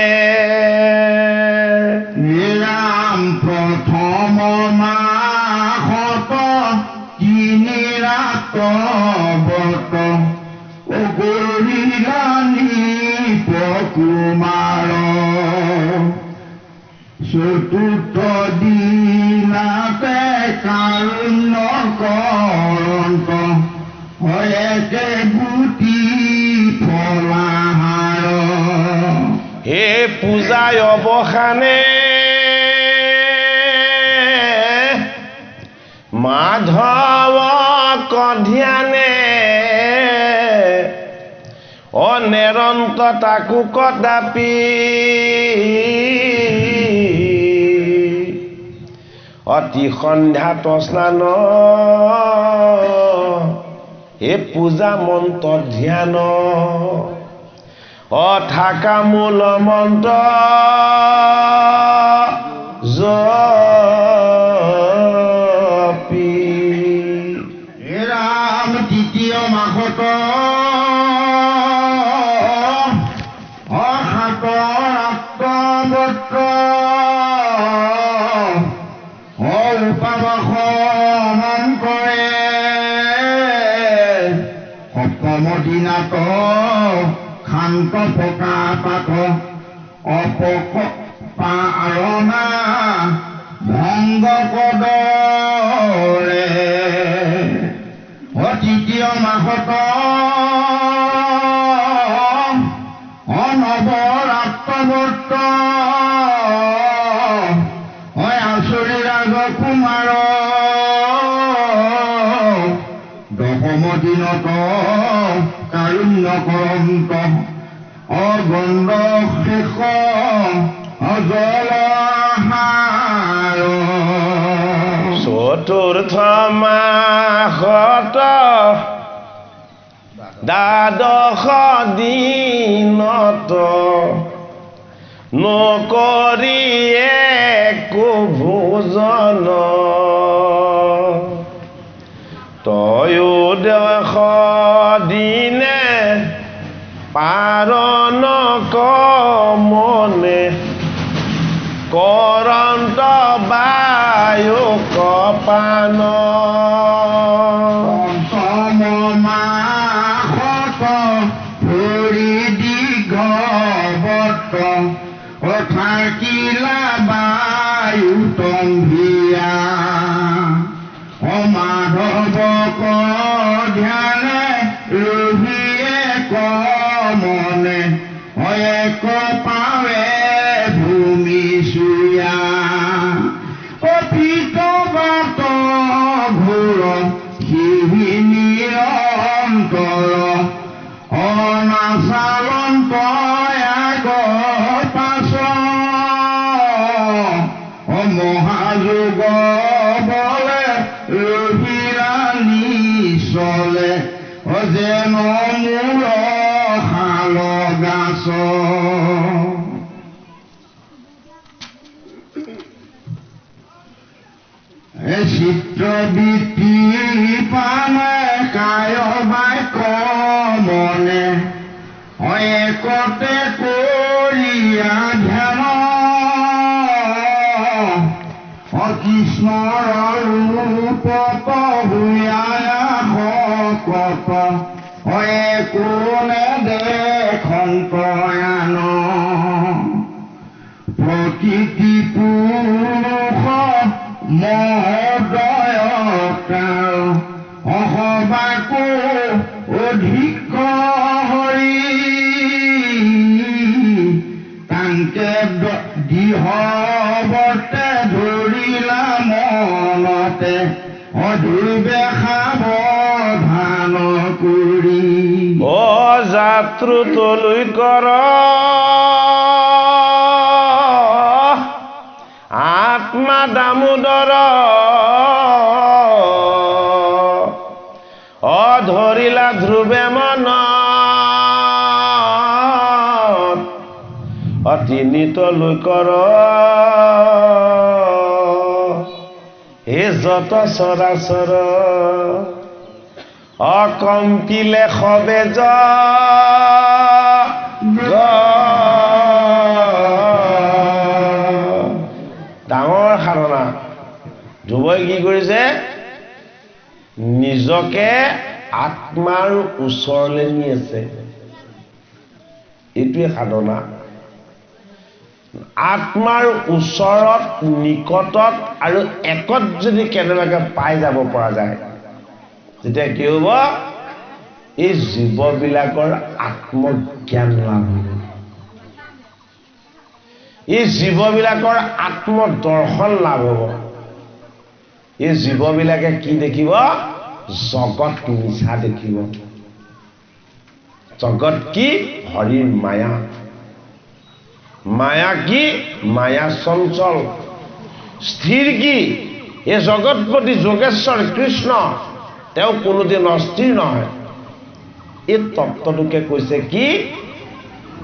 নিৰাম প্ৰথম মাহত তিনি ৰাত বত কৰিলানি প্ৰকুমাৰ চতুৰ্থ দিনাতে কাৰুণ্য কৰন্ত হয়েকে গুটি ফলাহাৰ হে পূজায় অৱসানে মাধৱক ধ্যানে অনিৰন্ত তাকো কদাপি অতি সন্ধ্যাত স্নান হে পূজা মন্ত্ৰ ধ্যান অথাকা মূল মন্ত্ৰ জপি ৰাম তৃতীয় মাহত উপাসন কৰে সপ্তম দিনাত শান্ত প্ৰকাপাত অপক পাৰণা ভংগ কদৰে তৃতীয় মাহত অনৱৰাত্ৰবৰ্ত আচৰি ৰাগ কুমাৰ দশম দিনত কাৰুণ্য কৰন্ত অগণ্ড শেষ অজলহাৰ চতুৰ্থ মাহত দ্বাদশ দিনত নকৰি একো ভোজন ত্ৰয়োদশ দিনে পাৰণ কমনে কৰন্ত বায়ু কপান পঞ্চম মাহত ভৰি দীঘৱত থাকিলা বায়ু তম্ভিয়া অমাধৱক ধ্যানে ৰহিয়ে কমনে এক পাৱে ভূমি চুয়া অপিতবাত ঘোৰ সিহি নিৰন্তৰ অনাচালন্ত মহাযোগ বলে ৰহিৰাণী চলে যেন মূল শাল গাছ চিত্ৰবৃত্তি পানে কায় বাক্য মনে একতে কৰিয়া ধ্যান কৃষ্ণৰ ৰূপত হুয়ায়া শকত কোনে দেখন্তয়ান প্ৰকৃতি পুৰুষ মহোদয়কাৰ অহবাকো অধিক হৰি তাংকে দিহবতে ধৰিলা মনতে ধ্ৰুৱে সাৱধান কৰি অ যাত্ৰু তলৈ কৰ আত্মা দামোদৰ অধৰিলা ধ্ৰুৱে মনত অতি তলৈ কৰ হে যত চৰাচৰ অকম্পিলে সবে ডাঙৰ সাধনা ধ্ৰুৱই কি কৰিছে নিজকে আত্মাৰ ওচৰলৈ নি আছে এইটোৱে সাধনা আত্মাৰ ওচৰত নিকটত আৰু একত যদি কেনেবাকৈ পাই যাব পৰা যায় তেতিয়া কি হ'ব এই জীৱবিলাকৰ আত্মজ্ঞান লাভ হ'ব এই জীৱবিলাকৰ আত্মদৰ্শন লাভ হ'ব এই জীৱবিলাকে কি দেখিব জগত মিছা দেখিব জগত কি হৰিৰ মায়া মায়া কি মায়া চঞ্চল স্থিৰ কি এই জগতপতি যোগেশ্বৰ কৃষ্ণ তেওঁ কোনোদিন অস্থিৰ নহয় এই তত্ত্বটোকে কৈছে কি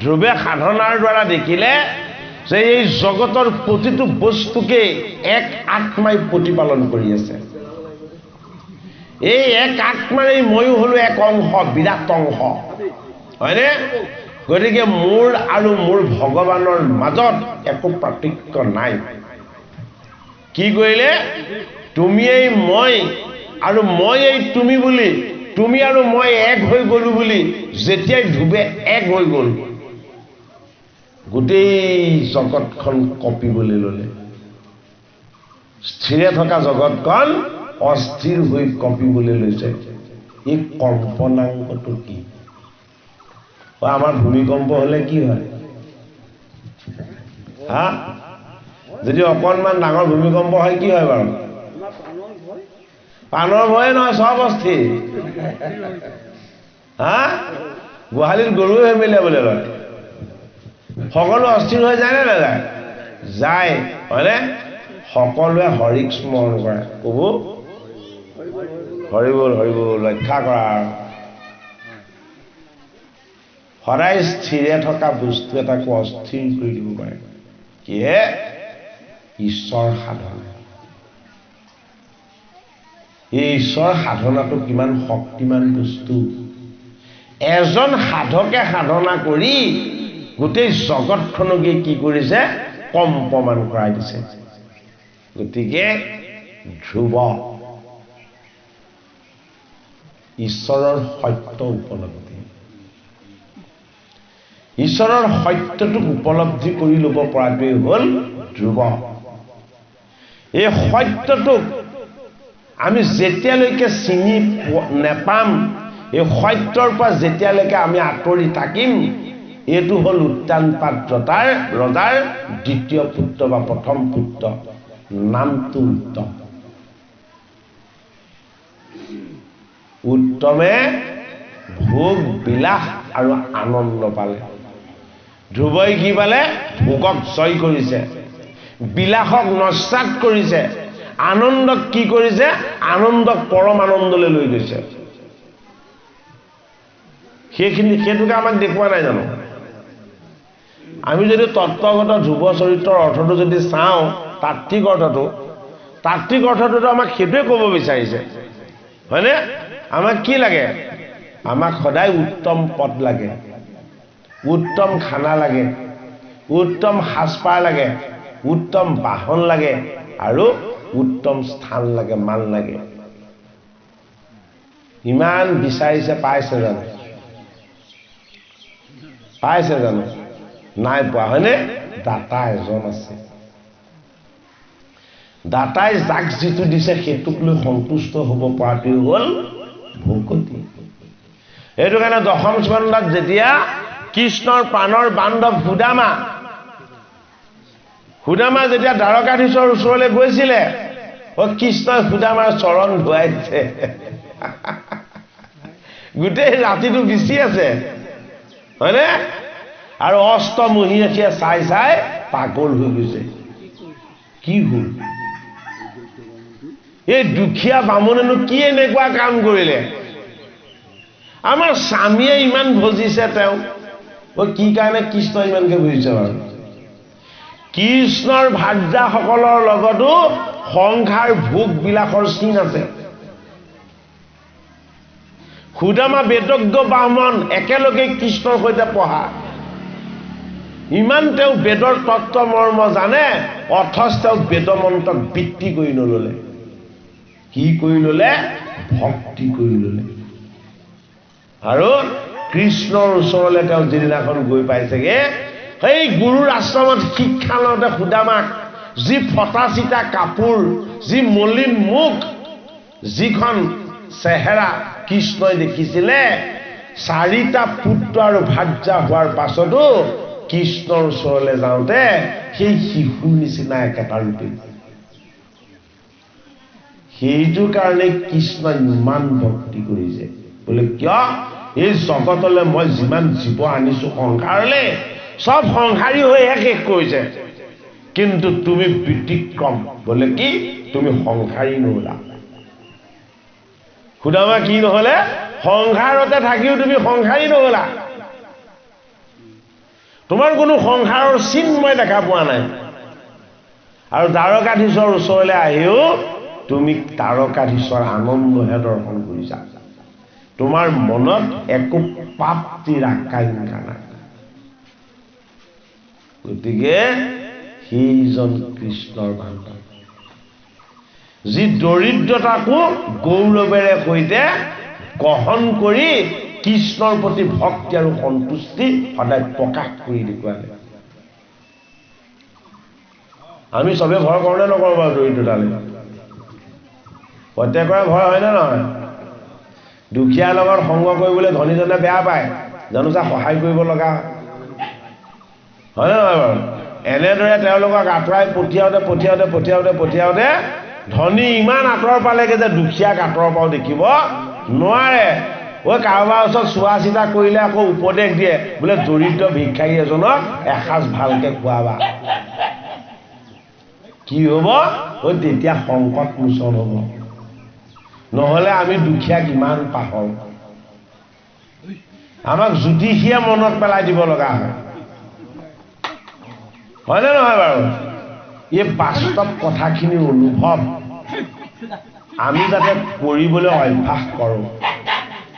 ধ্ৰুৱে সাধনাৰ দ্বাৰা দেখিলে যে এই জগতৰ প্ৰতিটো বস্তুকে এক আত্মাই প্ৰতিপালন কৰি আছে এই এক আত্মাৰেই ময়ো হলো এক অংশ বিৰাট অংশ হয়নে গতিকে মোৰ আৰু মোৰ ভগৱানৰ মাজত একো পাৰ্থক্য নাই কি কৰিলে তুমি এই মই আৰু মই এই তুমি বুলি তুমি আৰু মই এক হৈ গলো বুলি যেতিয়াই ধ্ৰুৱে এক হৈ গল গোটেই জগতখন কঁপিবলৈ ললে স্থিৰে থকা জগতখন অস্থিৰ হৈ কঁপিবলৈ লৈছে এই কম্পনাংকটো কি আমাৰ ভূমিকম্প হলে কি হয় হা যদি অকণমান ডাঙৰ ভূমিকম্প হয় কি হয় বাৰু পানৰ ভয়ে নহয় চব অস্থিৰ হা গোহালিত গৰুৱে হেমিলে বোলে লয় সকলো অস্থিৰ হৈ যায় নে নাযায় যায় হয়নে সকলোৱে হৰিক স্মৰণ কৰে কব হৰিবল ৰক্ষা কৰা সদায় স্থিৰে থকা বস্তু এটাকো অস্থিৰ কৰি দিব পাৰে কিহে ঈশ্বৰ সাধনা এই ঈশ্বৰ সাধনাটো কিমান শক্তিমান বস্তু এজন সাধকে সাধনা কৰি গোটেই জগতখনকে কি কৰিছে কম্পমান কৰাই দিছে গতিকে ধ্ৰুৱ ঈশ্বৰৰ সত্য উপলব্ধি ঈশ্বৰৰ সত্যটোক উপলব্ধি কৰি ল'ব পৰাটোৱেই হ'ল ধ্ৰুৱ এই সত্যটোক আমি যেতিয়ালৈকে চিনি নেপাম এই সত্যৰ পৰা যেতিয়ালৈকে আমি আঁতৰি থাকিম এইটো হ'ল উত্তানপাত ৰজাৰ দ্বিতীয় পুত্ৰ বা প্ৰথম পুত্ৰ নামটো উত্তম উত্তমে ভোগ বিলাস আৰু আনন্দ পালে ধ্ৰুৱই কি পালে ভোগক জয় কৰিছে বিলাসক নস্যাৎ কৰিছে আনন্দক কি কৰিছে আনন্দক পৰম আনন্দলৈ লৈ গৈছে সেইটোকে আমাক দেখুওৱা নাই জানো আমি যদি তত্ত্বগত ধ্ৰুৱ চৰিত্ৰৰ অৰ্থটো যদি চাওঁ তাত্ত্বিক অৰ্থটোতো আমাক সেইটোৱে ক'ব বিচাৰিছে হয়নে আমাক কি লাগে আমাক সদায় উত্তম পদ লাগে উত্তম খানা লাগে উত্তম সাজপাৰ লাগে উত্তম বাহন লাগে আৰু উত্তম স্থান লাগে মান লাগে ইমান বিচাৰিছে পাইছে জানো নাই পোৱা হয়নে দাতা এজন আছে দাতাই যাক যিটো দিছে সেইটোক লৈ সন্তুষ্ট হ'ব পৰাটোৱেই হ'ল ভকতি সেইটো কাৰণে দশম স্কন্ধত যেতিয়া কৃষ্ণৰ প্ৰাণৰ বান্ধৱ সুদামা যেতিয়া দ্বাৰকাধীশৰ ওচৰলৈ গৈছিলে কৃষ্ণই সুদামাৰ চৰণ ধুৱাই দিছে গোটেই ৰাতিটো বিচি আছে হয়নে আৰু অষ্টমহীয়াসীয়ে চাই চাই পাগল হৈ গৈছে কি হ'ল এই দুখীয়া বামুণেনো কি এনেকুৱা কাম কৰিলে আমাৰ স্বামীয়ে ইমান ভজিছে তেওঁ কি কাৰণে কৃষ্ণ ইমানকে ভজিছে বাৰু কৃষ্ণৰ ভাৰ্যাসকলৰ লগতো সংসাৰ ভোগ বিলাসৰ চিন আছে সুদামা বেদজ্ঞ ব্ৰাহ্মণ একেলগে কৃষ্ণৰ সৈতে পঢ়া ইমান তেওঁ বেদৰ তত্ত্ব মৰ্ম জানে অথচ তেওঁ বেদমন্ত্ৰক বৃত্তি কৰি নললে কি কৰি ললে ভক্তি কৰি ললে আৰু কৃষ্ণৰ ওচৰলৈ তেওঁ যিদিনাখন গৈ পাইছেগে সেই গুৰুৰ আশ্ৰমত শিক্ষা লওঁতে সুদামাক যি ফটা চিটা কাপোৰ যি মলিন মুখ যিখন চেহেৰা কৃষ্ণই দেখিছিলে চাৰিটা পুত্ৰ আৰু ভাৰ্যা হোৱাৰ পাছতো কৃষ্ণৰ ওচৰলৈ যাওঁতে সেই শিশুৰ নিচিনা একেটা ৰূপে সেইটো কাৰণে কৃষ্ণ ইমান ভক্তি কৰিছে বোলে কিয় এই জগতলৈ মই যিমান জীৱ আনিছো সংসাৰলৈ সব সংসাৰী হৈ শেষ কৰিছে কিন্তু তুমি ব্যতিক্ৰম বোলে কি তুমি সংসাৰী নহলা সুদামা কি নহলে সংসাৰতে থাকিও তুমি সংসাৰী নহলা তোমাৰ কোনো সংসাৰৰ চিন মই দেখা পোৱা নাই আৰু দ্বাৰকাধীশৰ ওচৰলৈ আহিও তুমি দ্বাৰকাধীশৰ আনন্দহে দৰ্শন কৰিছা তোমাৰ মনত একো প্ৰাপ্তিৰ আকাংক্ষা নাই গতিকে সেইজন কৃষ্ণৰ বান্ধৱ যি দৰিদ্ৰতাকো গৌৰৱেৰে সৈতে গ্ৰহণ কৰি কৃষ্ণৰ প্ৰতি ভক্তি আৰু সন্তুষ্টি সদায় প্ৰকাশ কৰি দেখুৱালে আমি চবে ভয় কৰোঁ নে নকৰোঁ বাৰু দৰিদ্ৰতালৈ প্ৰত্যেকৰে ভয় হয় নে নহয় দুখীয়াৰ লগত সংগ কৰিবলৈ ধনীজনে বেয়া পায় জানো চা সহায় কৰিব লগা হয় নে নহয় বাৰু এনেদৰে তেওঁলোকক আঁতৰাই পঠিয়াওঁতে ধনী ইমান আঁতৰ পালেগে যে দুখীয়াক আঁতৰৰ পৰাও দেখিব নোৱাৰে কাৰোবাৰ ওচৰত চোৱা চিতা কৰিলে আকৌ উপদেশ দিয়ে বোলে দৰিদ্ৰ ভিক্ষাৰী এজনক এসাঁজ ভালকে খোৱাবা কি হ'ব তেতিয়া সংকট মোচন হ'ব নহলে আমি দুখীয়াক ইমান পাহৰো আমাক জ্যোতিষীয়ে মনত পেলাই দিব লগা হয়নে নহয় বাৰু এই বাস্তৱ কথাখিনিৰ অনুভৱ আমি যাতে কৰিবলৈ অভ্যাস কৰোঁ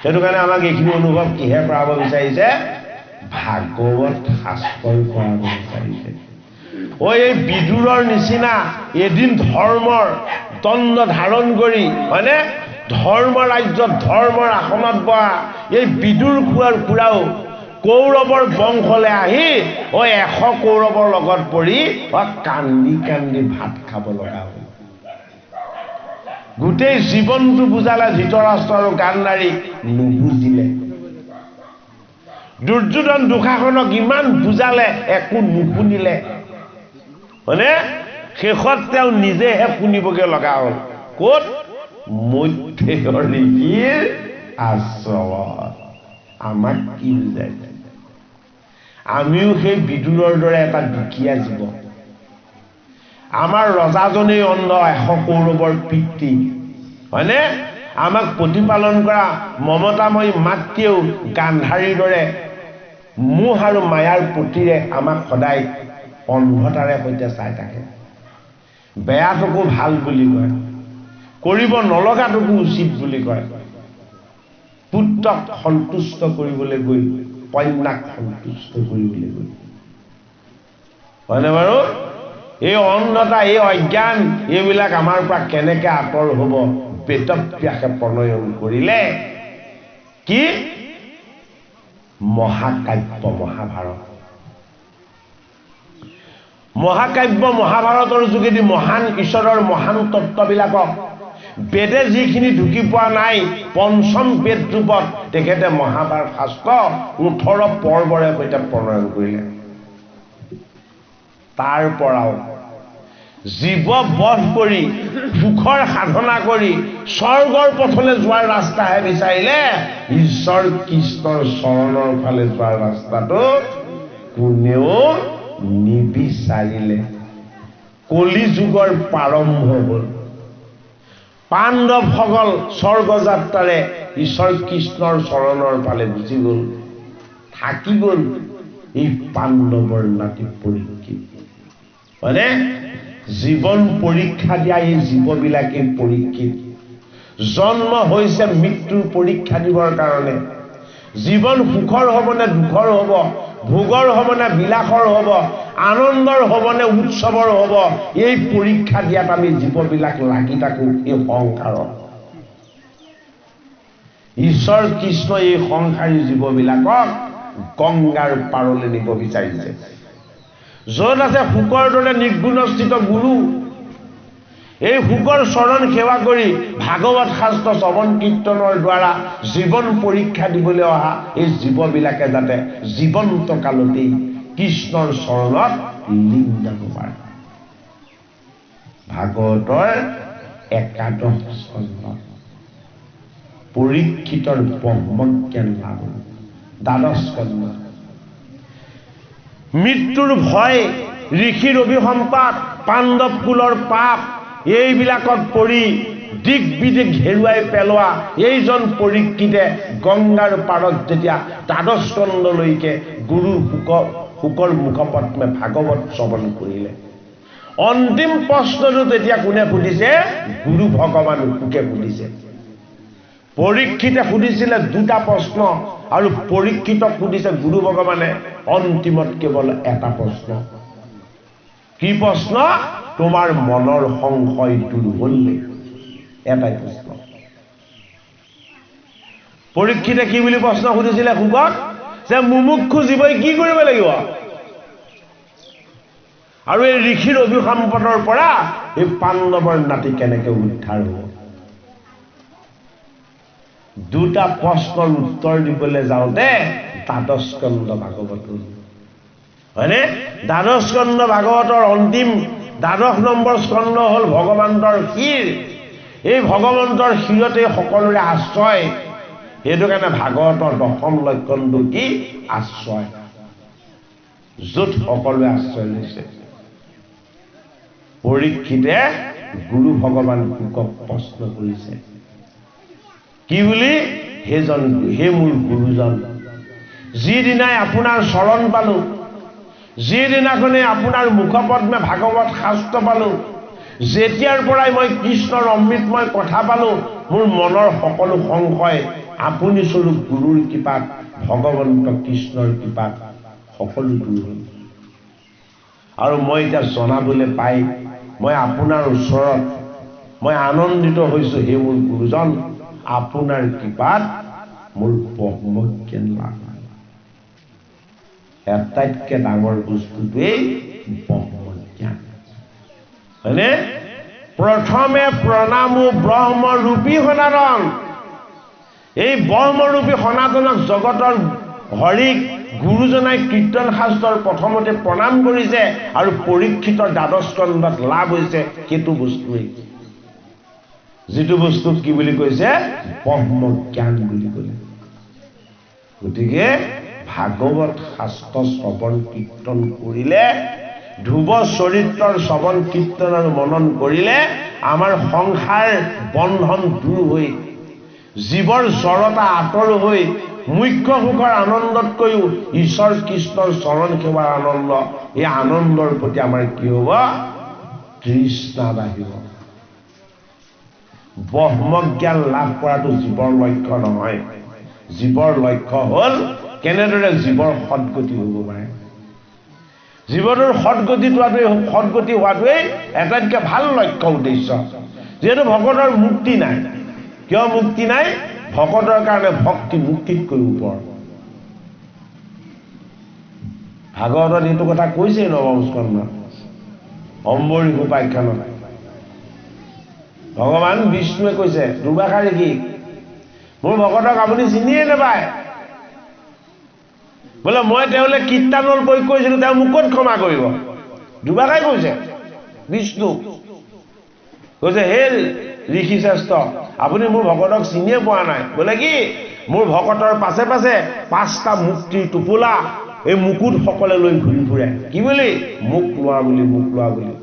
সেইটো কাৰণে আমাক এইখিনি অনুভৱ কিহে কৰাব বিচাৰিছে ভাগৱত শাস্ত্ৰই কৰাব বিচাৰিছে এই বিদুৰৰ নিচিনা এদিন ধৰ্মৰ দণ্ড ধাৰণ কৰি হয়নে ধৰ্ম ৰাজ্যত ধৰ্মৰ আসনত বহা এই বিদুৰ খুৰাও কৌৰৱৰ বংশলৈ আহি 100 কৌৰৱৰ লগত পৰি কান্দি কান্দি ভাত খাব লগা হ'ল গোটেই জীৱনটো বুজালে ধৃতৰাষ্ট্ৰ আৰু গান্ধাৰী নুবুজিলে দুৰ্যোধন দুঃশাসনক ইমান বুজালে একো নুশুনিলে হয়নে শেষত তেওঁ নিজেহে শুনিবগে লগা হ'ল ক'ত মধ্যৰ ঋষিৰ আশ্ৰমত আমাক কি বুজাইছে আমিও সেই বিদুৰৰ দৰে এটা দুখীয়া জীৱ আমাৰ ৰজাজনেই অন্ধ 100 কৌৰৱৰ পিতৃ হয়নে আমাক প্ৰতিপালন কৰা মমতাময়ী মাতৃয়েও গান্ধাৰীৰ দৰে মোহ আৰু মায়াৰ প্ৰতিৰে আমাক সদায় অন্ধতাৰে সৈতে চাই থাকে বেয়াটোকো ভাল বুলি কয় কৰিব নলগাটোকো উচিত বুলি কয় পুত্ৰক সন্তুষ্ট কৰিবলৈ গৈ কন্যাক সন্তুষ্ট কৰিবলৈ গৈ হয়নে বাৰু এই অন্ধতা এই অজ্ঞান এইবিলাক আমাৰ পৰা কেনেকৈ আঁতৰ হ'ব বেদব্যাসে প্ৰণয়ন কৰিলে কি মহাকাব্য মহাভাৰতৰ যোগেদি মহান ঈশ্বৰৰ মহান তত্ত্ববিলাকক বেদে যিখিনি ঢুকি পোৱা নাই পঞ্চম বেদ ৰূপত তেখেতে মহাভাৰত শাস্ত্ৰ 18 পৰ্বৰে সৈতে প্ৰণয়ন কৰিলে তাৰ পৰাও জীৱ বধ কৰি সুখৰ সাধনা কৰি স্বৰ্গৰ পথলৈ যোৱাৰ ৰাস্তাহে বিচাৰিলে ঈশ্বৰ কৃষ্ণৰ চৰণৰ ফালে যোৱাৰ ৰাস্তাটো কোনেও নিবিচাৰিলে। কলি যুগৰ প্ৰাৰম্ভ হ'ল। পাণ্ডৱসকল স্বৰ্গযাত্ৰাৰে ঈশ্বৰ কৃষ্ণৰ চৰণৰ ফালে গুচি গ'ল। থাকি গ'ল এই পাণ্ডৱৰ নাতি পৰীক্ষিত। মানে জীৱন পৰীক্ষা দিয়া এই জীৱবিলাকে পৰীক্ষিত। জন্ম হৈছে মৃত্যুৰ পৰীক্ষা দিবৰ কাৰণে। জীৱন সুখৰ হ'ব নে দুখৰ হ'ব, ভোগৰ হ'ব নে বিলাসৰ হ'ব, আনন্দৰ হ'ব নে উৎসৱৰ হ'ব, এই পৰীক্ষা দিয়াত আমি জীৱবিলাক লাগি থাকোঁ এই সংসাৰত। ঈশ্বৰ কৃষ্ণ এই সংসাৰী জীৱবিলাকক গংগাৰ পাৰলৈ নিব বিচাৰিছে। য'ত আছে শুকৰ দৰে নিৰ্গুণস্থিত গুৰু, এই শুকৰ চৰণ সেৱা কৰি ভাগৱত শাস্ত্ৰ শ্ৰৱণ কীৰ্তনৰ দ্বাৰা জীৱন পৰীক্ষা দিবলৈ অহা এই জীৱবিলাকে যাতে জীৱন্ত কালতেই কৃষ্ণৰ চৰণত লীন যাব পাৰে। ভাগৱতৰ ১১ স্কন্ধত পৰীক্ষিতৰ ব্ৰহ্মজ্ঞান লাভ। ১২ স্কন্ধ মৃত্যুৰ ভয়, ঋষিৰ অভিসম্পাত, পাণ্ডৱ কুলৰ পাপ, এইবিলাকত পৰি দিক বিদিক হেৰুৱাই পেলোৱা এইজন পৰীক্ষিতে গংগাৰ পাৰত যেতিয়া ১২ স্কন্ধলৈকে গুৰুৰ শুকৰ মুখপদ্মে ভাগৱত শ্ৰৱণ কৰিলে, অন্তিম প্ৰশ্নটো তেতিয়া কোনে সুধিছে? গুৰু ভগৱান শুকে সুধিছে। পৰীক্ষিতে সুধিছিলে ২টা প্ৰশ্ন আৰু পৰীক্ষিতক সুধিছে গুৰু ভগৱানে অন্তিমত কেৱল এটা প্ৰশ্ন। কি প্ৰশ্ন? তোমাৰ মনৰ সংশয় দূৰ হ'লনে? এটাই প্ৰশ্ন। পৰীক্ষিতে কি বুলি প্ৰশ্ন সুধিছিলে শুকক? যে মুমুক্ষু জীৱই কি কৰিব লাগিব আৰু এই ঋষিৰ অভিসম্পাতৰ পৰা এই পাণ্ডৱৰ নাতি কেনেকৈ উদ্ধাৰ হ'ব? ২টা প্ৰশ্নৰ উত্তৰ দিবলৈ যাওঁতে ১২ স্কন্ধ ভাগৱত হয়নে? ১২ স্কন্ধ ভাগৱতৰ অন্তিম ১২ নম্বৰ স্কন্ধ হ'ল ভগৱন্তৰ ক্ষীৰ। এই ভগৱন্তৰ ক্ষীৰতে সকলোৰে আশ্ৰয়। সেইটো কাৰণে ভাগৱতৰ ১০ম লক্ষণটো কি? আশ্ৰয়। য'ত সকলোৱে আশ্ৰয় লৈছে। পৰীক্ষিতে গুৰু ভগৱান শুকক প্ৰশ্ন কৰিছে কি বুলি? হে মোৰ গুৰুজন, যিদিনাই আপোনাৰ চৰণ পালো, যিদিনাখনে আপোনাৰ মুখপদ্মে ভাগৱত শাস্ত্ৰ পালো, যেতিয়াৰ পৰাই মই কৃষ্ণৰ অমৃতময় কথা পালো, মোৰ মনৰ সকলো সংশয় আপুনি স্বৰূপ গুৰুৰ কৃপাত, ভগৱন্ত কৃষ্ণৰ কৃপাত সকলো দূৰ হ'ল। আৰু মই এতিয়া জনাবলৈ পাই মই আপোনাৰ ওচৰত মই আনন্দিত হৈছোঁ। হে মোৰ গুৰুজন, আপোনাৰ কৃপাত মোৰ ব্ৰহ্মজ্ঞান লাভ। আটাইতকৈ ডাঙৰ বস্তুটোৱেই ব্ৰহ্মজ্ঞান হয়নে? প্ৰথমে প্ৰণামো ব্ৰহ্মৰূপী সনাতন। এই ব্ৰহ্মৰূপী সনাতনক জগতৰ হৰিক গুৰুজনাই কীৰ্তন শাস্ত্ৰৰ প্ৰথমতে প্ৰণাম কৰিছে আৰু পৰীক্ষিতৰ ১২ স্কন্ধত লাভ হৈছে সেইটো বস্তুৱেই। যিটো বস্তুক কি বুলি কৈছে? ব্ৰহ্মজ্ঞান বুলি ক'লে। গতিকে ভাগৱত শাস্ত্ৰ শ্ৰৱণ কীৰ্তন কৰিলে, ধ্ৰুৱ চৰিত্ৰৰ শ্ৰৱণ কীৰ্তন আৰু মনন কৰিলে আমাৰ সংসাৰ বন্ধন দূৰ হৈ, জীৱৰ জড়তা আঁতৰ হৈ, মুখ্য সুখৰ আনন্দতকৈও ঈশ্বৰ কৃষ্ণৰ চৰণ সেৱাৰ আনন্দ, এই আনন্দৰ প্ৰতি আমাৰ কি হ'ব? তৃষ্ণা বাঢ়িব। ব্ৰহ্মজ্ঞান লাভ কৰাটো জীৱৰ লক্ষ্য নহয়। জীৱৰ লক্ষ্য হ'ল কেনেদৰে জীৱৰ সদগতি হ'ব পাৰে। জীৱনৰ সদগতি হোৱাটোৱেই আটাইতকৈ ভাল লক্ষ্য উদ্দেশ্য। যিহেতু ভকতৰ মুক্তি নাই। কিয় মুক্তি নাই? ভকতৰ কাৰণে ভক্তি মুক্তিতকৈ ওপৰ। ভাগৱতত এইটো কথা কৈছে ৯ম স্কন্ধত অম্বৰীশ উপাখ্যানত। ভগৱান বিষ্ণুৱে কৈছে দুৰ্বাসা ঋষি, মোৰ ভকতক আপুনি চিনিয়ে নাপায়। বোলে মই তেওঁলৈ কীৰ্তনৰ প্ৰয়োগ কৰিছিলোঁ, তেওঁ মোক ক'ত ক্ষমা কৰিব? দুৰ্বাসাই কৈছে। বিষ্ণু কৈছে হে ঋষি শ্ৰেষ্ঠ আপুনি মোৰ ভকতক চিনিয়ে পোৱা নাই বোলে কি মোৰ ভকতৰ পাছে পাছে 5টা মুক্তিৰ টোপোলা এই মুকুট সকলে লৈ ঘূৰি ফুৰে কি বুলি মুখ লোৱা বুলি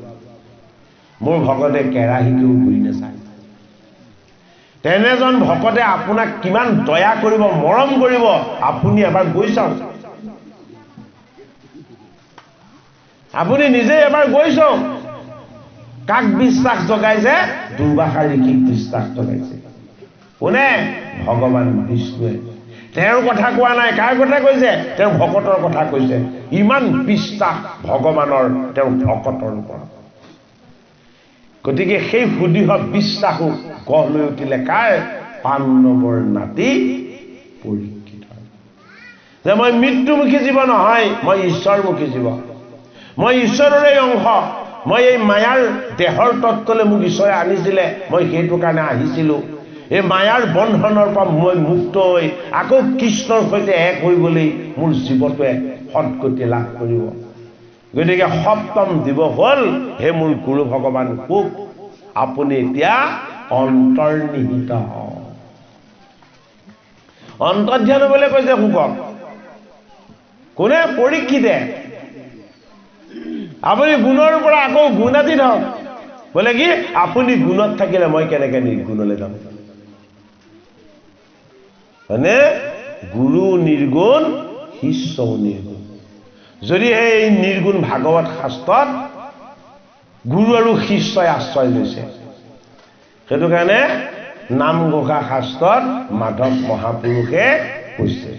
মোৰ ভকতে কেৰাহীকেও ঘূৰি নাচায় তেনেজন ভকতে আপোনাক কিমান দয়া কৰিব মৰম কৰিব আপুনি এবাৰ গৈ চাওক আপুনি নিজে এবাৰ গৈ চাওক কাক বিশ্বাস জগাইছে দুৰ্বাসা ঋষিক বিশ্বাস জগাইছে কোনে ভগৱান বিষ্ণুৱে তেওঁৰ কথা কোৱা নাই কাৰ কথা কৈছে তেওঁৰ ভকতৰ কথা কৈছে ইমান বিশ্বাস ভগৱানৰ তেওঁৰ ভকতৰ ওপৰত গতিকে সেই সুদৃঢ় বিশ্বাসো গঢ় লৈ উঠিলে কাৰ পাণ্ডৱৰ নাতি পৰীক্ষিত যে মই মৃত্যুমুখী জীৱ নহয় মই ঈশ্বৰমুখী জীৱ মই ঈশ্বৰৰে অংশ মই এই মায়াৰ দেহৰ তত্ত্বলৈ মোক ঈশ্বৰে আনিছিলে মই সেইটো কাৰণে আহিছিলোঁ এই মায়াৰ বন্ধনৰ পৰা মই মুক্ত হৈ আকৌ কৃষ্ণৰ সৈতে এক কৰিবলৈ মোৰ জীৱটোৱে সৎগতি লাভ কৰিব গতিকে সপ্তম দিৱস হ'ল হে মোৰ গুৰু ভগৱান কোক আপুনি এতিয়া অন্তৰ্নিহিত হওক অন্তৰ্ধান হ'বলৈ কৈছে কোকক কোনে পৰীক্ষিতে আপুনি গুণৰ পৰা আকৌ গুণাতীত হওক বোলে কি আপুনি গুণত থাকিলে মই কেনেকৈ নিৰ্গুণলৈ যাম মানে গুৰু নিৰ্গুণ শিষ্য নিৰ্গুণ যদি এই নিৰ্গুণ ভাগৱত শাস্ত্ৰত গুৰু আৰু শিষ্যই আশ্ৰয় লৈছে সেইটো কাৰণে নামঘোষা শাস্ত্ৰত মাধৱ মহাপুৰুষে কৈছে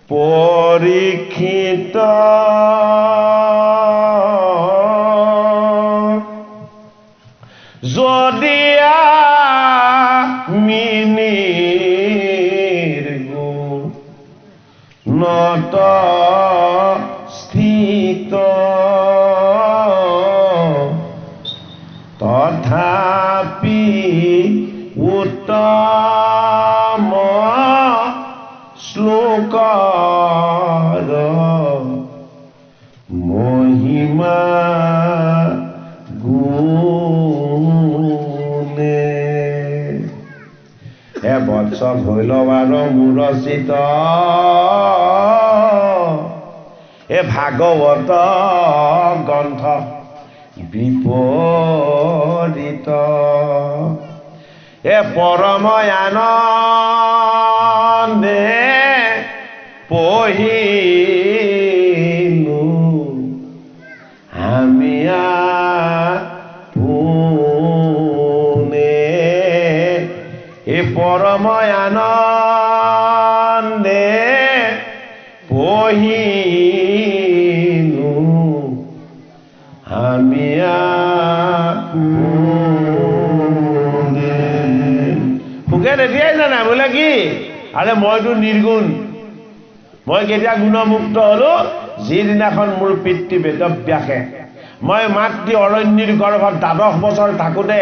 পৰীক্ষিত যদি নিৰ্গুণত স্থিত তথাপি উত্তম শ্লোকৰ মহিমা গুণে বৎস ভৈলবাৰ মূৰচিত ভাগৱত গ্ৰন্থ বিপৰীত পৰময়ানন্দে পঢ়িলো আমি পোনে পৰময়ানন্দে পঢ়িলো আমি সুখে তেতিয়াই জানা বোলে কি আৰে মইতো নিৰ্গুণ মই কেতিয়া গুণমুক্ত হলো যিদিনাখন মোৰ পিতৃ বেদব্যাসে মই মাতৃ অৰণ্যৰ গৰ্ভত 12 বছৰ থাকোঁতে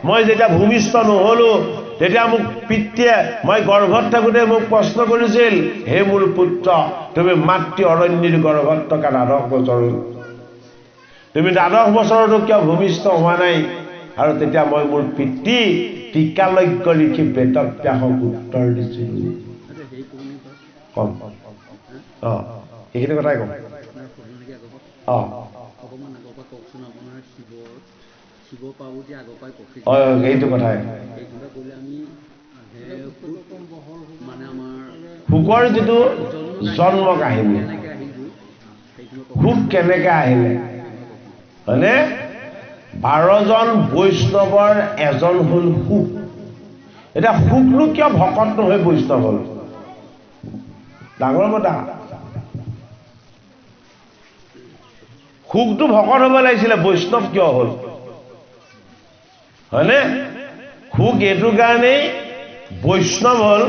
মই যেতিয়া ভূমিষ্ঠ নহলো তেতিয়া মোক পিতৃয়ে মই গৰ্ভত থাকোঁতে মোক প্ৰশ্ন কৰিছিল হে মোৰ পুত্ৰ তুমি মাতৃ অৰণ্যৰ গৰ্ভত থকা 12 বছৰ তুমি 12 বছৰতো কিয় ভূমিষ্ঠ হোৱা নাই আৰু তেতিয়া মই মোৰ পিতৃ টিকালজ্ঞ লিখি বেদব্যাসক উত্তৰ দিছিলোঁ কম এইখিনি কথাই কম সেইটো কথাই সুখৰ যিটো জন্ম কাহিনী সুখ কেনেকৈ আহিলে হয়নে 12জন বৈষ্ণৱৰ এজন হ'ল সুখ এতিয়া সুখনো কিয় ভকত নহয় বৈষ্ণৱ হ'ল ডাঙৰ কথা সুখটো ভকত হ'ব লাগিছিলে বৈষ্ণৱ কিয় হ'ল হয়নে সুখ এইটো কাৰণেই বৈষ্ণৱ হ'ল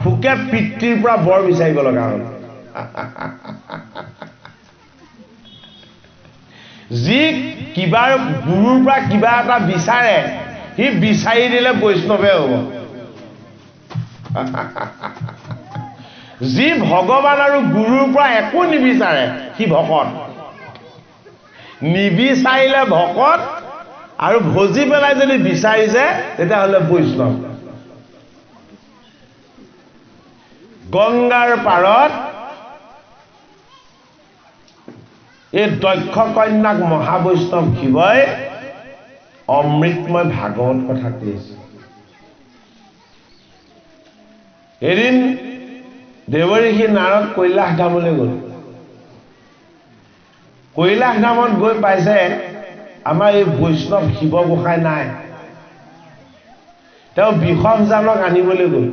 সুখে পিতৃৰ পৰা বৰ বিচাৰিব লগা হ'ল যি কিবা গুৰুৰ পৰা কিবা এটা বিচাৰে সি বিচাৰি দিলে বৈষ্ণৱে হ'ব যি ভগৱান আৰু গুৰুৰ পৰা একো নিবিচাৰে সি ভকত নিবিচাৰিলে ভকত আৰু ভজি পেলাই যদি বিচাৰিছে তেতিয়াহ'লে বৈষ্ণৱ গংগাৰ পাৰত এই দক্ষ কন্যাক মহাবৈষ্ণৱ শিৱই অমৃতময় ভাগৱত কথা কৈছে এদিন দেৱঋষি নাৰদ কৈলাশ ধামলৈ গ'ল কৈলাশ ধামত গৈ পাইছে আমাৰ এই বৈষ্ণৱ শিৱ গোসাঁই নাই তেওঁ বিষমজানক আনিবলৈ গ'ল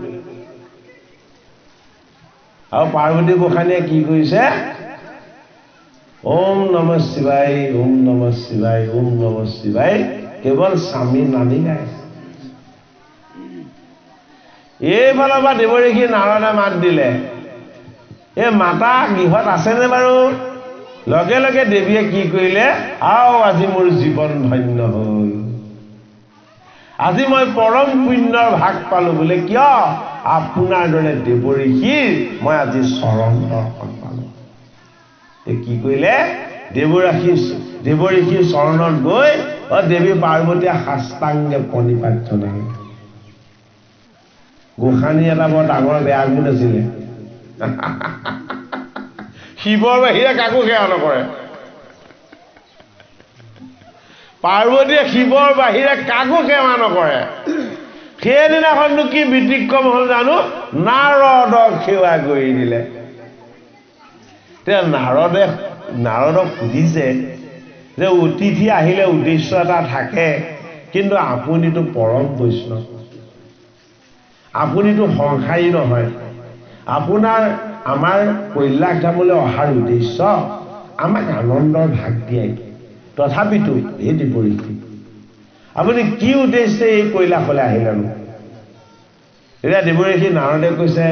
আৰু পাৰ্বতী গোসাঁনীয়ে কি কৰিছে ওম নমঃ শিৱায় ওম নমঃ শিৱায় ওম নমঃ শিৱায় কেৱল স্বামী নামি গায় এইফালৰ পৰা দেৱঋষি নাৰদে মাত দিলে এই মাতা গৃহত আছেনে বাৰু লগে লগে দেৱীয়ে কি কৰিলে আও আজি মোৰ জীৱন ধন্য হ'ল আজি মই পৰম পুণ্যৰ ভাগ পালো বোলে কিয় আপোনাৰ দৰে দেৱঋষিৰ মই আজি চৰণ দৰ্শন পালো কি কৰিলে দেৱঋষিৰ চৰণত গৈ দেৱী পাৰ্বতীয়ে সাষ্টাংগে প্ৰণিপাত জনালে গোসাঁনী এটা বৰ ডাঙৰ বেয়া গুণ আছিলে শিৱৰ বাহিৰে কাকো সেৱা নকৰে পাৰ্বতীয়ে শিৱৰ বাহিৰে কাকো সেৱা নকৰে সেইদিনাখননো কি ব্যতিক্ৰম হ'ল জানো নাৰদক সেৱা কৰি দিলে নাৰদক সুধিছে যে অতিথি আহিলে উদ্দেশ্য এটা থাকে কিন্তু আপুনিতো পৰম বৈষ্ণৱ আপুনিতো সংসাৰী নহয় আপোনাৰ আমাৰ কৈলাশ ধামলৈ অহাৰ উদ্দেশ্য আমাক আনন্দৰ ভাগ দিয়াই তথাপিতো এই দেৱঋষি আপুনি কি উদ্দেশ্যে এই কৈলাশলৈ আহিলেনো এতিয়া দেৱঋষি নাৰদে কৈছে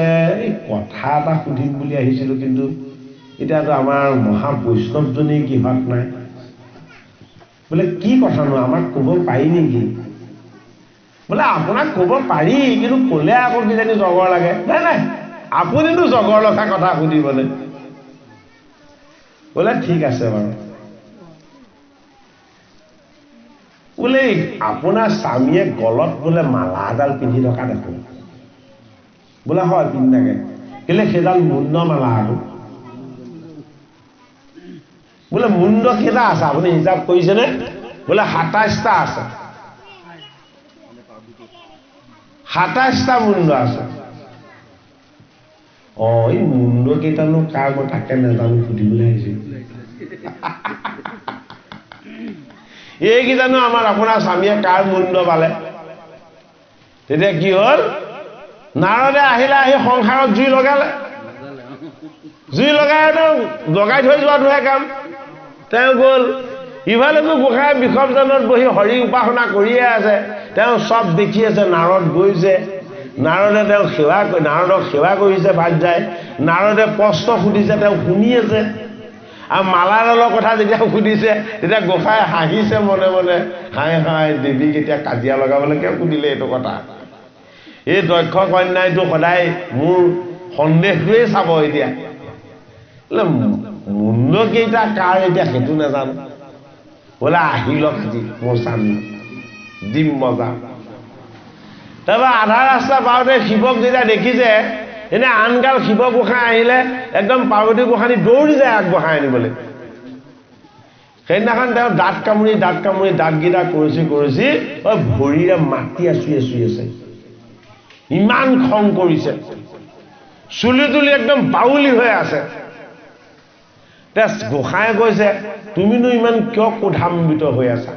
এই কথা এটা সুধিম বুলি আহিছিলোঁ কিন্তু এতিয়াতো আমাৰ মহা বৈষ্ণৱজনী গৃহত নাই বোলে কি কথানো আমাক ক'ব পাৰি নেকি বোলে আপোনাক ক'ব পাৰি কিন্তু ক'লে আকৌ কিজানি জগৰ লাগে নাই নাই আপুনিতো জগৰ লগা কথা সুধিবলৈ বোলে ঠিক আছে বাৰু বোলে আপোনাৰ স্বামীয়ে গলত বোলে মালা এডাল পিন্ধি থকা দেখো বোলে হয় পিন্ধি থাকে কেলে সেইডাল মুণ্ড মালা আৰু বোলে মুণ্ড কেইটা আছে আপুনি হিচাপ কৰিছেনে বোলে ২৭টা আছে ২৭টা মুণ্ড আছে এই মুণ্ড কেইটানো কাৰ মই তাকে নাজানো সুধিবলৈ আহিছিল এইকেইটানো আপোনাৰ স্বামীয়ে কাৰ মুণ্ড পালে তেতিয়া কি হ'ল নাৰদে আহিলে আহি সংসাৰত জুই লগালে জুই লগাই লগাই থৈ যোৱাটোহে কাম তেওঁ গ'ল ইফালেতো গোসাঁই বিষমজানত বহি হৰি উপাসনা কৰিয়ে আছে তেওঁ চব দেখি আছে নাৰদ গৈছে নাৰদে তেওঁক নাৰদক সেৱা কৰিছে ভাত যায় নাৰদে প্ৰশ্ন সুধিছে তেওঁ শুনি আছে আৰু মালাডালৰ কথা যেতিয়া সুধিছে তেতিয়া গোসাঁই হাঁহিছে মনে মনে হাই দেৱীক এতিয়া কাজিয়া লগাবলৈ কিয় সুধিলে এইটো কথা এই দক্ষ কন্যাইটো সদায় মোৰ সন্দেহটোৱেই চাব এতিয়া মুণ্ড কেইটা কাৰ এতিয়া সেইটো নাজানো বোলে আহিলক আজি মোৰ স্বামী দিম মজা তাৰপৰা আধা ৰাস্তা পাওঁতে শিৱক যেতিয়া দেখিছে এনে আনকাল শিৱ গোসাঁই আহিলে একদম পাৰ্বতী গোসাঁনী দৌৰি যায় আগবঢ়াই আনিবলৈ সেইদিনাখন তেওঁ দাঁত কামুৰি দাঁতকেইটা কৰিছি ভৰিৰে মাটি আঁচুৰি আছে ইমান খং কৰিছে চুলি তুলি একদম বাউলি হৈ আছে গোসাঁয়ে কৈছে তুমিনো ইমান কিয় ক্ৰোধান্বিত হৈ আছা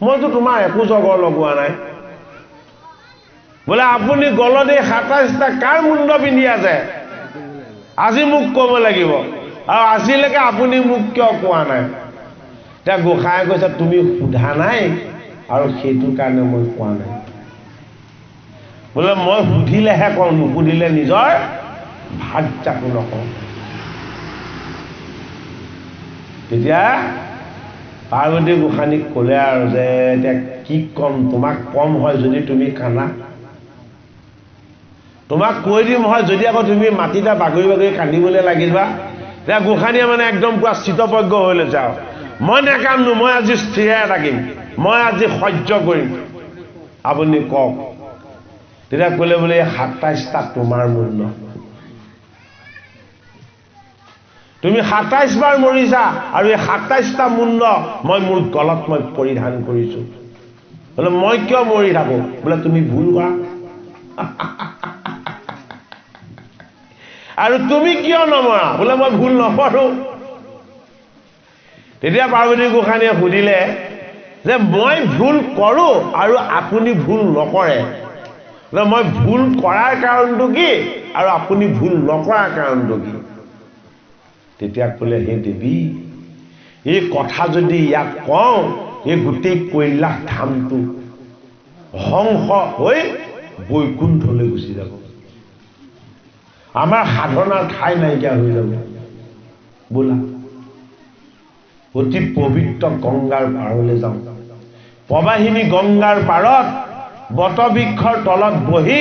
মইতো তোমাৰ একো জগৰ লগোৱা নাই বোলে আপুনি গলত এই ২৭টা কাৰ মুণ্ড পিন্ধি আছে আজি মোক ক'ব লাগিব আৰু আজিলৈকে আপুনি মোক কিয় কোৱা নাই এতিয়া গোসাঁয়ে কৈছে তুমি সোধা নাই আৰু সেইটো কাৰণে মই কোৱা নাই বোলে মই সুধিলেহে কওঁ নুসুধিলে নিজৰ ভাত চাকো নকওঁ তেতিয়া পাৰ্বতী গোসানীক ক'লে আৰু যে এতিয়া কি ক'ম, তোমাক কম হয় যদি তুমি কান্দা, তোমাক কৈ দিম হয় যদি আকৌ তুমি মাটিতে বাগৰি বাগৰি কান্দিবলৈ লাগিবা। তেতিয়া গোসানীয়ে মানে একদম পুৰা চিতপজ্ঞ হৈ লৈছে আৰু মই নেকান্দো, মই আজি স্থিৰে থাকিম, মই আজি সহ্য কৰিম, আপুনি কওক। তেতিয়া ক'লে বোলে ২৭টা তোমাৰ মূল্য, তুমি ২৭ বাৰ মৰিছা আৰু এই ২৭টা মূল্য মই মোৰ গলত মই পৰিধান কৰিছো। বোলে মই কিয় মৰি থাকো? বোলে তুমি ভুল কৰা। আৰু তুমি কিয় নমৰা? বোলে মই ভুল নকৰো। তেতিয়া পাৰ্বতী গোসানীয়ে সুধিলে যে মই ভুল কৰো আৰু আপুনি ভুল নকৰে, মই ভুল কৰাৰ কাৰণটো কি আৰু আপুনি ভুল নকৰাৰ কাৰণটো কি? তেতিয়া ক'লে হে দেৱী, এই কথা যদি ইয়াক কওঁ এই গোটেই কৈলাশ ধামটো ধ্বংস হৈ বৈকুণ্ঠলৈ গুচি যাব, আমাৰ সাধনাৰ ঠাই নাইকিয়া হৈ যাব। বোলা অতি পবিত্ৰ গংগাৰ পাৰলৈ যাওঁ। প্ৰবাহিনী গংগাৰ পাৰত বটবৃক্ষৰ তলত বহি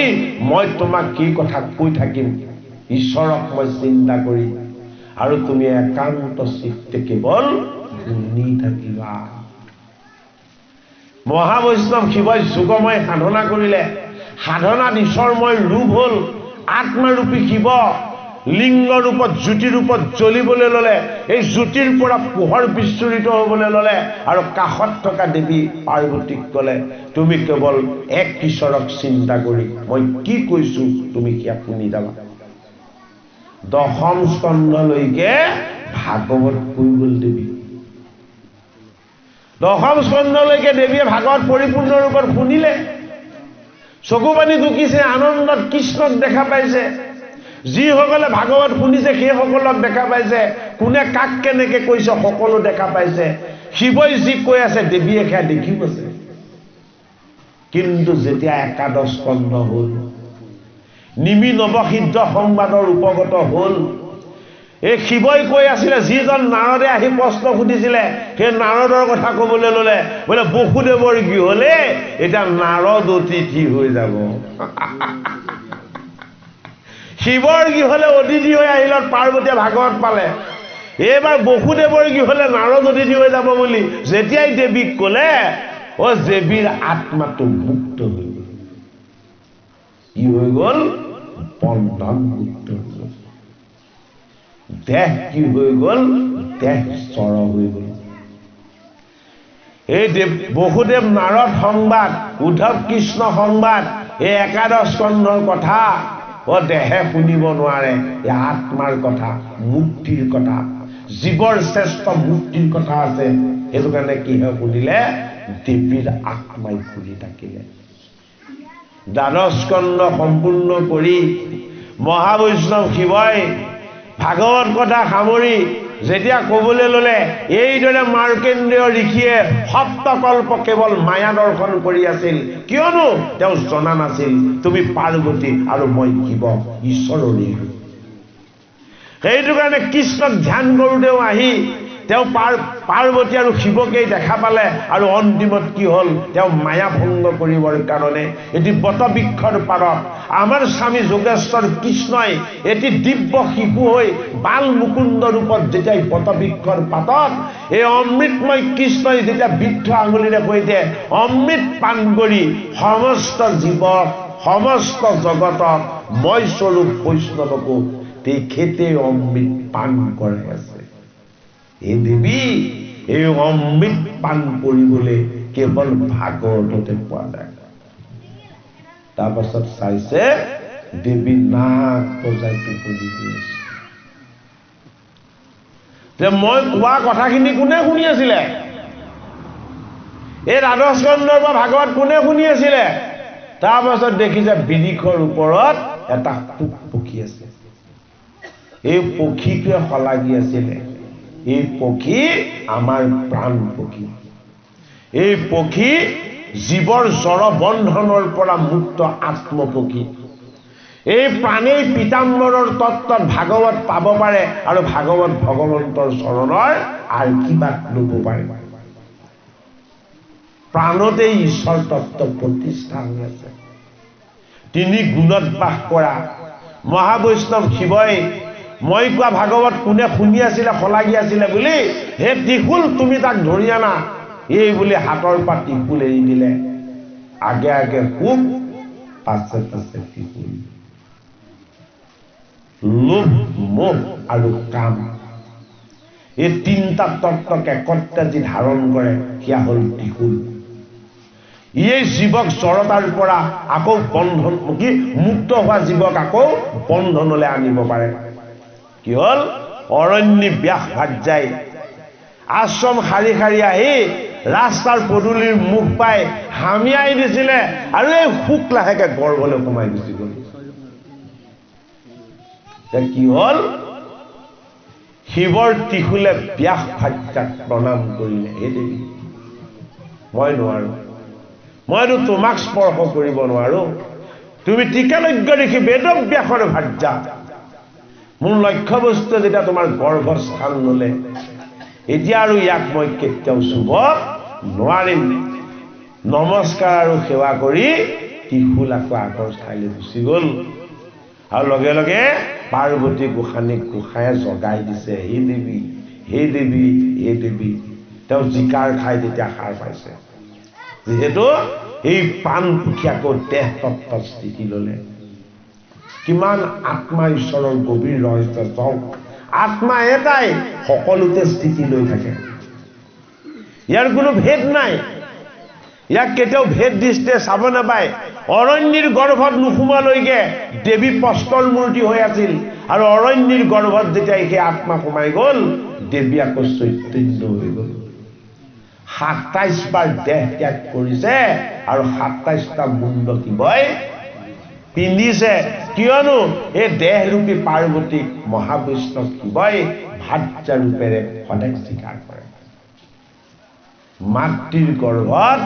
মই তোমাক কি কথা কৈ থাকিম, ঈশ্বৰক মই চিন্তা কৰি, আৰু তুমি একান্ত চিত্তে কেৱল শুনি থাকিবা। মহাবৈষ্ণৱ শিৱই যোগময় সাধনা কৰিলে, সাধনাত ঈশ্বৰময় ৰূপ হ'ল, আত্মাৰূপী শিৱ লিংগ ৰূপত জ্যোতি ৰূপত জ্বলিবলৈ ল'লে, এই জ্যোতিৰ পৰা পোহৰ বিস্ফোৰিত হ'বলৈ ল'লে, আৰু কাষত থকা দেৱী পাৰ্বতীক ক'লে তুমি কেৱল এক ঈশ্বৰক চিন্তা কৰি মই কি কৈছো তুমি সেয়া শুনি যাবা। দশম স্কন্ধলৈকে ভাগৱত কৈ গ'ল দেৱী। দশম স্কন্ধলৈকে দেৱীয়ে ভাগৱত পৰিপূৰ্ণ ৰূপত শুনিলে, চকু পানী টুকিছে, আনন্দত কৃষ্ণক দেখা পাইছে। যিসকলে ভাগৱত শুনিছে সেইসকলক দেখা পাইছে, কোনে কাক কেনেকে কৈছে সকলো দেখা পাইছে। শিৱই যি কৈ আছে দেৱীয়ে সেয়া দেখি গৈছে। কিন্তু যেতিয়া একাদশ স্কন্ধ হ'ল, নিমি নৱসিদ্ধ সংবাদৰ উপগত হ'ল, এই শিৱই কৈ আছিলে, যিজন নাৰদে আহি প্ৰশ্ন সুধিছিলে সেই নাৰদৰ কথা ক'বলৈ ল'লে, বোলে বসুদেৱৰ কি হ'লে এতিয়া নাৰদ অতিথি হৈ যাব। শিৱৰ কি হ'লে অতিথি হৈ আহিলত পাৰ্বতীয়ে ভাগৱত পালে, এইবাৰ বসুদেৱৰ কি হ'লে নাৰদ অতিথি হৈ যাব বুলি যেতিয়াই দেৱীক ক'লে, দেৱীৰ আত্মাটো মুক্ত হৈ গ'ল। কি হৈ গ'ল? বন্ধন মুক্ত হৈ গ'ল। দেহ কি হৈ গ'ল? দেহ স্বৰ হৈ গ'ল। এই বসুদেৱ নাৰদ সংবাদ, উদ্ধৱ কৃষ্ণ সংবাদ, এই একাদশ স্কন্ধৰ কথা দেহে শুনিব নোৱাৰে। এই আত্মাৰ কথা, মুক্তিৰ কথা, জীৱৰ শ্ৰেষ্ঠ মুক্তিৰ কথা আছে। সেইটো কাৰণে কিহে শুনিলে? দেৱীৰ আত্মাই শুনি থাকিলে। দ্বাদশ স্কন্ধ সম্পূৰ্ণ কৰি মহাবৈষ্ণৱ শিৱই ভাগৱত কথা সামৰি যেতিয়া ক'বলৈ ল'লে, এইদৰে মাৰ্কেন্দ্ৰেয় ঋষিয়ে সপ্তকল্প কেৱল মায়া দৰ্শন কৰি আছিল, কিয়নো তেওঁ জনা নাছিল তুমি পাৰ্বতী আৰু মই শিৱ ঈশ্বৰৰে। সেইটো কাৰণে কৃষ্ণক ধ্যান কৰোঁতেও আহি তেওঁ পাৰ্বতী আৰু শিৱকেই দেখা পালে, আৰু অন্তিমত কি হ'ল, তেওঁ মায়া ভংগ কৰিবৰ কাৰণে এটি বটবৃক্ষৰ পাৰত আমাৰ স্বামী যোগেশ্বৰ কৃষ্ণই এটি দিব্য শিশু হৈ বাল মুকুন্দ ৰূপত যেতিয়া বটবৃক্ষৰ পাতত এই অমৃতময় কৃষ্ণই যেতিয়া বৃদ্ধ আঙুলিৰে সৈতে অমৃত পান কৰি সমস্ত জীৱক সমস্ত জগতক মই স্বৰূপ বৈষ্ণৱকো তেখেতে অমৃত পান কৰাই আছে। এই দেৱী এই অমৃত পান কৰিবলৈ কেৱল ভাগৱততে পোৱা যায়। তাৰপাছত চাইছে দেৱী নাক বজাই টোপনি গৈ আছে। যে মই কোৱা কথাখিনি কোনে শুনি আছিলে? এই দ্বাদশ স্কন্ধৰ পৰা ভাগৱত কোনে শুনি আছিলে? তাৰপাছত দেখিছে বিৰিখৰ ওপৰত এটা পোক পক্ষী আছে। এই পক্ষীটোৱে শলাগি আছিলে, এই পক্ষী আমাৰ প্ৰাণ পক্ষী। এই পক্ষী জীৱৰ জড় বন্ধনৰ পৰা মুক্ত আত্মপক্ষী। এই প্ৰাণেই পীতাম্বৰৰ তত্ত্বত ভাগৱত পাব পাৰে আৰু ভাগৱত ভগৱন্তৰ চৰণৰ আশীৰ্বাদ ল'ব পাৰে। প্ৰাণতেই ঈশ্বৰ তত্ত্ব প্ৰতিষ্ঠা হৈ আছে। তিনি গুণত বাস কৰা মহাবৈষ্ণৱ শিৱই মই কোৱা ভাগৱত কোনে শুনি আছিলে শলাগি আছিলে বুলি, হে ত্ৰিশূল তুমি তাক ধৰি আনা, এই বুলি হাতৰ পৰা ত্ৰিশূল এৰি দিলে। আগে আগে সুখ, পাছে পাছে ত্ৰিশূল। লোভ, মোহ আৰু কাম, এই তিনিটা তত্ত্বক একত্ৰে যি ধাৰণ কৰে সেয়া হ'ল ত্ৰিশূল। ইয়েই জীৱক জড়তাৰ পৰা আকৌ বন্ধন কি মুক্ত হোৱা জীৱক আকৌ বন্ধনলৈ আনিব পাৰে। কি হ'ল? অৰণ্য ব্যাস ভাৰ্যাই আশ্ৰম শাৰী শাৰী আহি ৰাস্তাৰ পদূলিৰ মুখ পাই হামিয়াই দিছিলে আৰু এই সুখ লাহেকে গৰ্ভলৈ সোমাই গুচি গ'ল। কি হ'ল? শিৱৰ ত্ৰিশূলে ব্যাস ভাৰ্যাক প্ৰণাম কৰিলে। হে দেৱী, মই নোৱাৰো, মইতো তোমাক স্পৰ্শ কৰিব নোৱাৰো, তুমি টিকালজ্ঞ দেখি বেদব্যাসৰ ভাৰ্যা। মোৰ লক্ষ্য বস্তু যেতিয়া তোমাৰ গৰ্ভস্থান ললে, এতিয়া আৰু ইয়াক মই কেতিয়াও চুব নোৱাৰিম। নমস্কাৰ আৰু সেৱা কৰি ত্ৰিশূল আকৌ আগৰ ঠাইলৈ গুচি গ'ল। আৰু লগে লগে পাৰ্বতী গোসানীক গোসাঁয়ে জগাই দিছে, হে দেৱী, হে দেৱী, হে দেৱী। তেওঁ জিকাৰ খাই তেতিয়া সাৰ পাইছে, যিহেতু এই প্ৰাণপুখী আকৌ দেহ তত্ত্বৰ স্থিতি ললে। কিমান আত্মা ঈশ্বৰৰ গভীৰ ৰহস্য চাওক। আত্মা এটাই, সকলোতে স্থিতি লৈ থাকে, ইয়াৰ কোনো ভেদ নাই। ইয়াক কেতিয়াও ভেদ দৃষ্টিৰে চাব নাপায়। অৰণ্যৰ গৰ্ভত নোসোমোৱালৈকে দেৱী প্ৰস্তৰ মূৰ্তি হৈ আছিল, আৰু অৰণ্যৰ গৰ্ভত যেতিয়া সেই আত্মা সোমাই গ'ল, দেৱী আকৌ চৈতন্য হৈ গ'ল। ২৭ বাৰ দেহ ত্যাগ কৰিছে আৰু ২৭টা মুণ্ড শিৱই পিন্ধিছে। কিয়নো এই দেহৰূপী পাৰ্বতীক মহাবৈষ্ণৱ শিৱই ভাৰ্যা ৰূপেৰে সদায় স্বীকাৰ কৰে। মাতৃৰ গৰ্ভত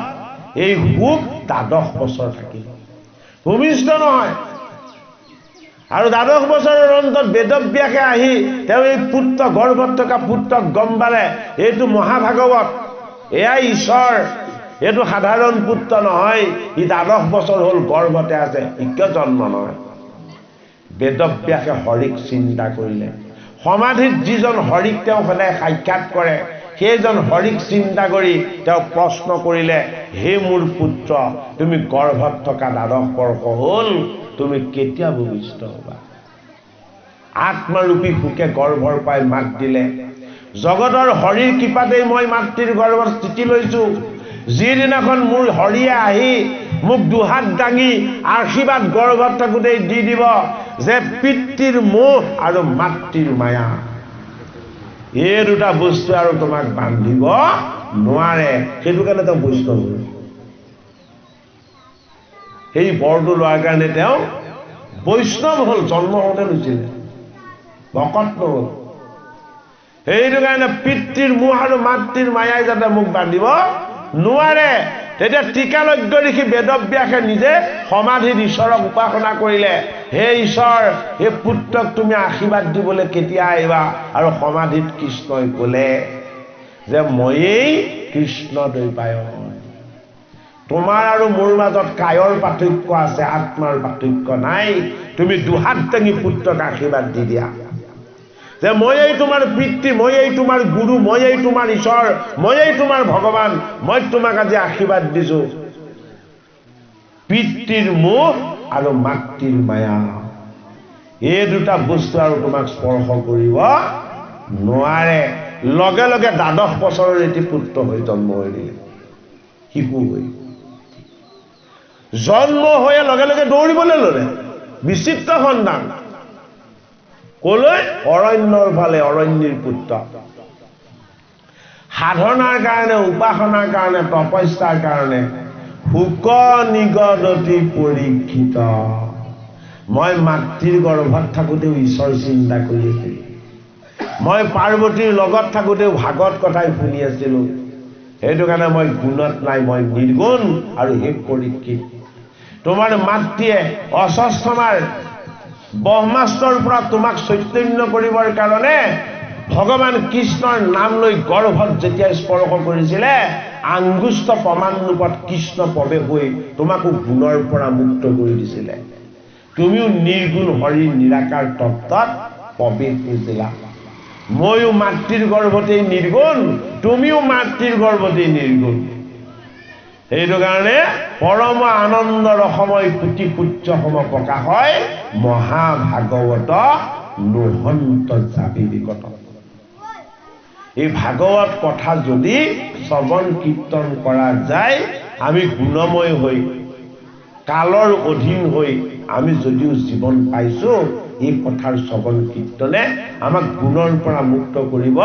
এই সুখ ১২ বছৰ থাকিল, ভূমিষ্ঠ নহয়। আৰু ১২ বছৰৰ অন্তত বেদব্যাসে আহি তেওঁ এই পুত্ৰ গৰ্ভত থকা পুত্ৰক গম পালে, এইটো মহাভাগৱত, এয়াই ঈশ্বৰ, এইটো সাধাৰণ পুত্ৰ নহয়, ই ১২ বছৰ হ'ল গৰ্ভতে আছে, ই কিয় জন্ম নহয়। বেদব্যাসে হৰিক চিন্তা কৰিলে। সমাধিত যিজন হৰিক তেওঁ সদায় সাক্ষাৎ কৰে, সেইজন হৰিক চিন্তা কৰি তেওঁ প্ৰশ্ন কৰিলে, হে মোৰ পুত্ৰ, তুমি গৰ্ভত থকা ১২ বৰ্ষ হ'ল, তুমি কেতিয়া ভূমিষ্ঠ হ'বা? আত্মাৰূপী সুখে গৰ্ভৰ পাই মাত দিলে, জগতৰ হৰিৰ কৃপাতেই মই মাতৃৰ গৰ্ভত স্থিতি লৈছো। যিদিনাখন মোৰ হৰিয়ে আহি মোক দুহাত দাঙি আশীৰ্বাদ গৰ্ভত থাকোঁতেই দি দিব যে পিতৃৰ মোহ আৰু মাতৃৰ মায়া, এই দুটা বস্তু আৰু তোমাক বান্ধিব নোৱাৰে। সেইটো কাৰণে তেওঁ বৈষ্ণৱ হ'ল। সেই বৰটো লোৱাৰ কাৰণে তেওঁ বৈষ্ণৱ হ'ল, জন্ম হওঁতে লৈছিলে, ভকত নহ'ল। সেইটো কাৰণে পিতৃৰ মোহ আৰু মাতৃৰ মায়াই যাতে মোক বান্ধিব নোৱাৰে। তেতিয়া টিকালজ্ঞ দেখি বেদব্যাসে নিজে সমাধিত ঈশ্বৰক উপাসনা কৰিলে, হে ঈশ্বৰ, এই পুত্ৰক তুমি আশীৰ্বাদ দিবলৈ কেতিয়া আহিবা? আৰু সমাধিত কৃষ্ণই ক'লে যে ময়েই কৃষ্ণ দ্বৈপায়ন, তোমাৰ আৰু মোৰ মাজত কায়ৰ পাৰ্থক্য আছে, আত্মাৰ পাৰ্থক্য নাই। তুমি দুহাত দাঙি পুত্ৰক আশীৰ্বাদ দি দিয়া যে ময়েই তোমাৰ পিতৃ, ময়েই তোমাৰ গুৰু, ময়েই তোমাৰ ঈশ্বৰ, ময়েই তোমাৰ ভগৱান, মই তোমাক আজি আশীৰ্বাদ দিছো। পিতৃৰ মোহ আৰু মাতৃৰ মায়া, এই দুটা বস্তু আৰু তোমাক স্পৰ্শ কৰিব নোৱাৰে। লগে লগে ১২ বছৰৰ এটি পুত্ৰ হৈ জন্ম হৈ দিলে, শিশু হৈ। জন্ম হৈয়ে লগে লগে দৌৰিবলৈ ল'লে, বিচিত্ৰ সন্তান। কলৈ? অৰণ্যৰ ফালে, অৰণ্যৰ পুত্ৰ। সাধনাৰ কাৰণে, উপাসনাৰ কাৰণে, তপস্যাৰ কাৰণে। শুক নিগদতি পৰীক্ষিত, মই মাতৃৰ গৰ্ভত থাকোঁতেও ঈশ্বৰ চিন্তা কৰি আছিলোঁ, মই পাৰ্বতীৰ লগত থাকোঁতেও ভাগৱত কথাই শুনি আছিলোঁ। সেইটো কাৰণে মই গুণত নাই, মই নিৰ্গুণ। আৰু হে পৰীক্ষিত, তোমাৰ মাতৃয়ে অস্বস্থমাৰ ব্ৰহ্মাস্ত্ৰৰ পৰা তোমাক চৈতন্য কৰিবৰ কাৰণে ভগৱান কৃষ্ণৰ নাম লৈ গৰ্ভত যেতিয়া স্পৰ্শ কৰিছিলে, আংগুষ্ট প্ৰমাণ ৰূপত কৃষ্ণ প্ৰৱেশ হৈ তোমাকো গুণৰ পৰা মুক্ত কৰি দিছিলে তুমিও নিৰ্গুণ হৰি নিৰাকাৰ তত্ত্বত প্ৰৱেশ কৰিছিলা ময়ো মাতৃৰ গৰ্ভতেই নিৰ্গুণ তুমিও মাতৃৰ গৰ্ভতেই নিৰ্গুণ সেইটো কাৰণে পৰম আনন্দ ৰসময় কোটি সূৰ্য সম প্ৰকাশ হয় মহাভাগৱত নোহন্ত জাবি বিকট এই ভাগৱত কথা যদি শ্ৰৱণ কীৰ্তন কৰা যায় আমি গুণময় হৈ কালৰ অধীন হৈ আমি যদিও জীৱন পাইছো এই কথাৰ শ্ৰৱণ কীৰ্তনে আমাক গুণৰ পৰা মুক্ত কৰিব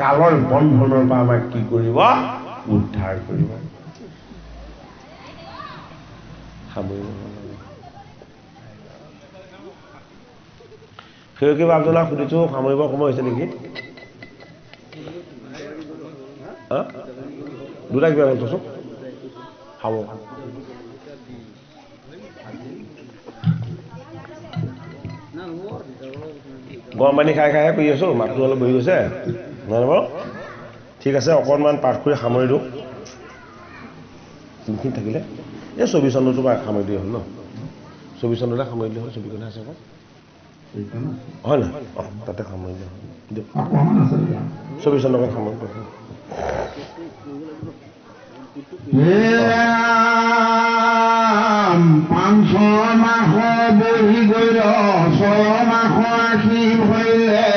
কালৰ বন্ধনৰ পৰা আমাক কি কৰিব উদ্ধাৰ কৰিব সেই কিবা আপোনাক সুধিছো সামৰিব সময় হৈছে নেকি দুটা কিবা কৈছো খাব গৰম পানী খাই খাই কৰি আছো মাতটো অলপ বহি গৈছে নহয় বাৰু ঠিক আছে অকণমান পাঠ কৰি সামৰি দিওঁ কোনখিনি থাকিলে এই 24 চন্দ্ৰটো পৰা সামৰি দিয়া হ'ল ন 24 চন্দ্ৰতে সামৰি দিয়া হ'ল ছবিখনে আছে আকৌ হয় না তাতে সামৰি দিয়া হ'ল 24 চন্দ্ৰখন সামৰি দিয়া পাঁচ মাহ বহি গৈ 6 মাহ আখি ভৰিলে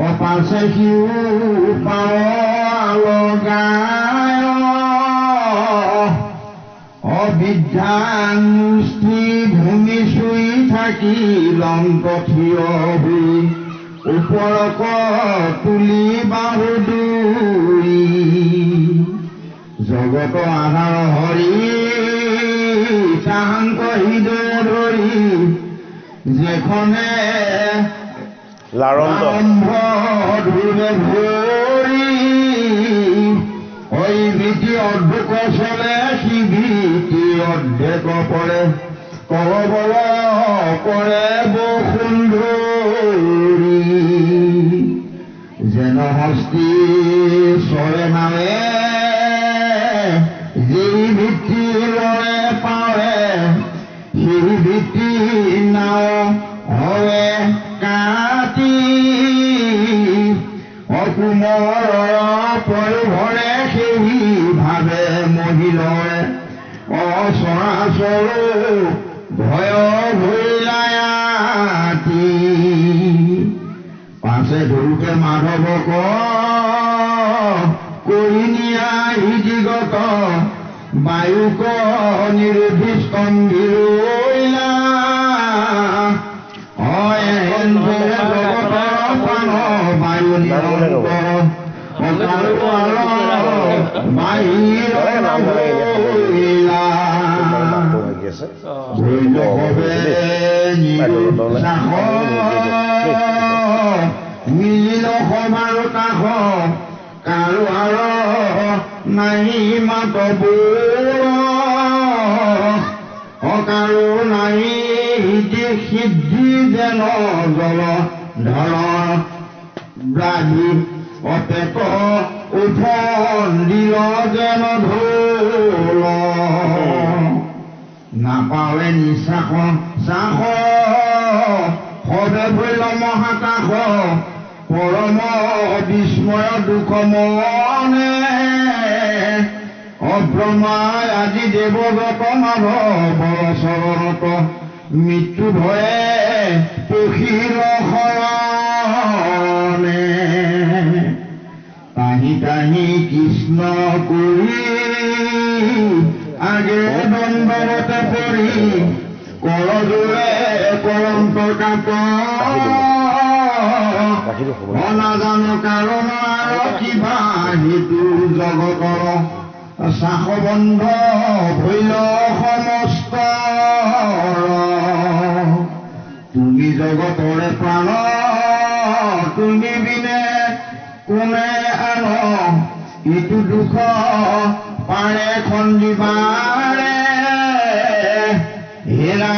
অপাছে সিও পাৱ লগায় অবিদ্যানুষ্ঠি ভূমি চুই থাকি লন্ত থিয় হৈ ওপৰক তুলি বাহুদুৰি জগত আধাৰ হৰি তাহান্ত হৃদয় ধৰি যেখনে লাৰম্ভ ধুৰে ভৰি ঐ ভীতি অৰ্ধক চলে সি ভীতি অৰ্ধেক পৰে কলবল কৰে বসুন্ধৰি যেন হস্তি চৰে নামে যেই ভিত্তি লৰে পাৱে সেই ভিত্তি নাও হয় কাটি অকুমৰ পৰিভৰে সেই ভাৱে মহিলৰে অচৰাচৰ ভয় ভৈলায়াতি পাছে ধৰুকে মাধৱক কৰি নিয়া ইদিগত বায়ুক নিৰোধী স্তম্ভিৰৈলা বায়ু নিৰন্তৰ মিলিল সমাৰো কাষ কাৰো আৰ নাহি মাত কাৰো নাহি সিদ্ধি যেন জল ধৰ ব্ৰাহ্মী অপেক উঠন দিল যেন ঢোল নাপালে নিশ্বাস চাহ সবে ভৈল মহাকাশ পৰম বিস্ময় দুখ মনে অভ্ৰমায় আজি দেৱগত মাধৱ চৰণত মৃত্যু ভয়ে পখিল শৰণে তাহি তাহি কৃষ্ণ কৰি আগে দণ্ডৱতে পৰি কৰজোৰে কৰন্ত কাপ অনাজানো কাৰণ আৰু কিবা হেতু জগতৰ চাহবন্ধ ভৈল সমস্ত তুমি জগতৰে প্ৰাণ তুমি বিনে কোনে আন ইটো দুখ পাৰে খঞ্জিবাৰে হেৰা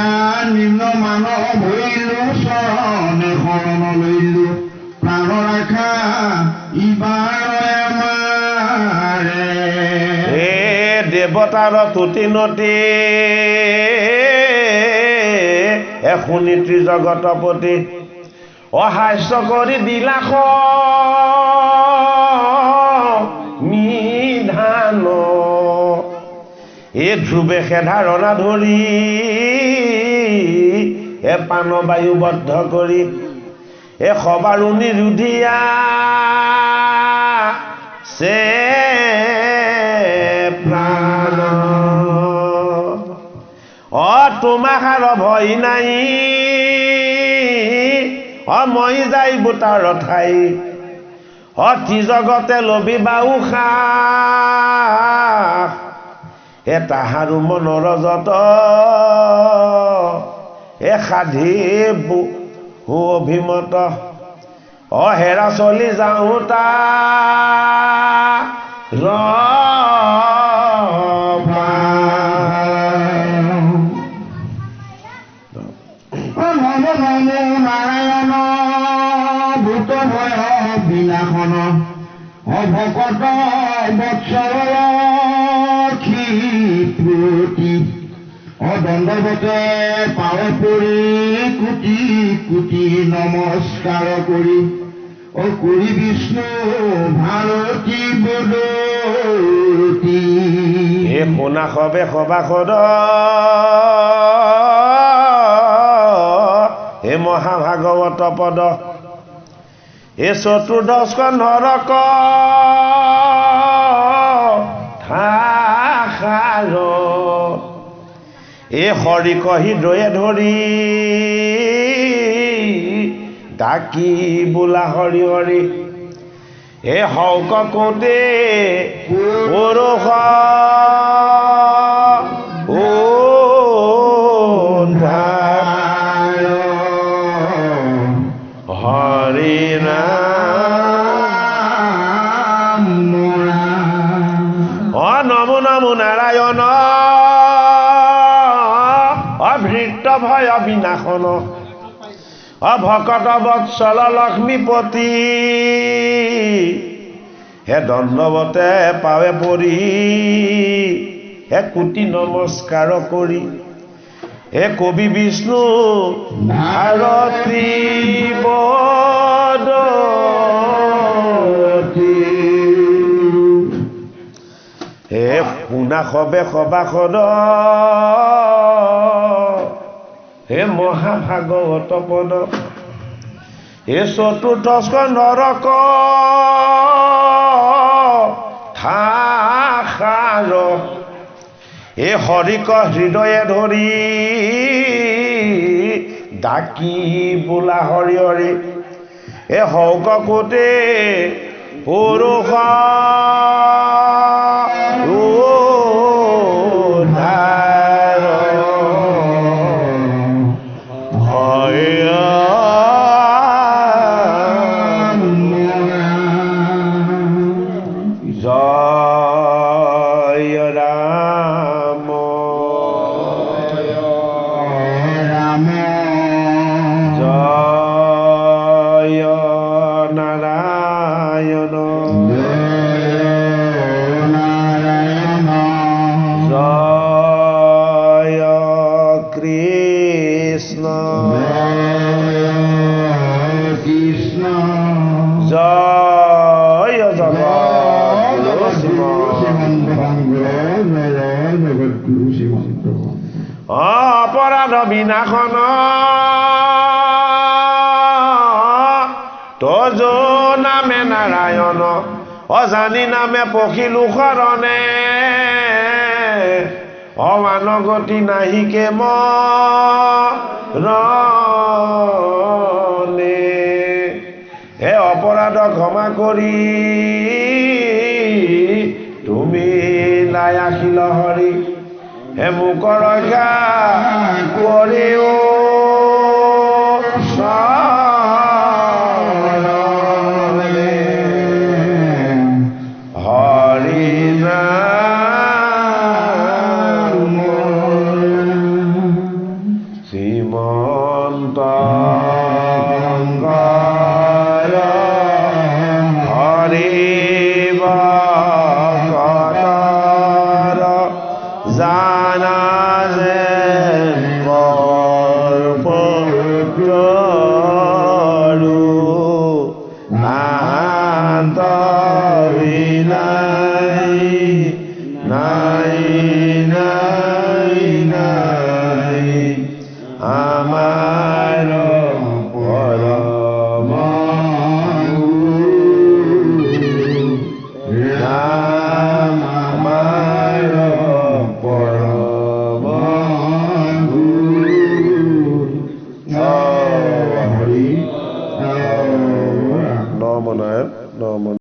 নিম্ন মানৱ ভৈলো চৰণে শৰণ লৈলো প্ৰাণ ৰাখা ইবাৰ আমাৰে দেৱতাৰ তুতি নতি শুনি ত্ৰিজগতপতি অহাস্য কৰি দিলাস নিধান ধ্ৰুৱে সেধাৰণা ধৰি পাণবায়ু বদ্ধ কৰি সবাৰো নিৰোধিয়া সে প্ৰাণ তোমাহাৰ ভয় নাই মই যাই বুটাৰ ঠাই ত্ৰিজগতে লবিবা উশাহ তাহাৰো মনৰ যত সাধি অভিমত হেৰা চলি যাওঁ তাৰ নাৰায়ণ ভূত ভয় বিনাশন অভকত বৎসৰ ক্ষিপ্ৰতি অদণ্ডৱতে পাৱে পৰি কোটি কোটি নমস্কাৰ কৰি কৰি বিষ্ণু ভাৰতী বদতি শুনা সবে সভাসদ হে মহাভাগৱত পদ চতুৰ্দশ নৰক থাকাৰ হৰিক হৃদয়ে ধৰি ডাকি বোলা হৰি হৰি হওক কোতে পুৰুষ হৰি নাম নমো নমো নাৰায়ণ অভৃত ভয় বিনাশন ভকত বৎসল লক্ষ্মীপতি দণ্ডৱতে পাৱে পৰি কোটি নমস্কাৰ কৰি কবি বিষ্ণু ভাৰতী বদতি শুনা সবে সভাসদ হে মহাভাগৱত পদ চতুৰ্দশ নৰক থাকাৰ হৰিক হৃদয়ে ধৰি ডাকি বোলা হৰি হৰি হওক কোতে পুৰুষ অপৰাধ বিনাশন তজ নামে নাৰায়ণ অজানি নামে পখিলো শৰণে অমানগতি নাহিকে মৰণে অপৰাধ ক্ষমা কৰি তুমি নাই আখিল হৰি মোক ৰক্ষা কৰিও হৰি নাম শ্ৰীমন্ত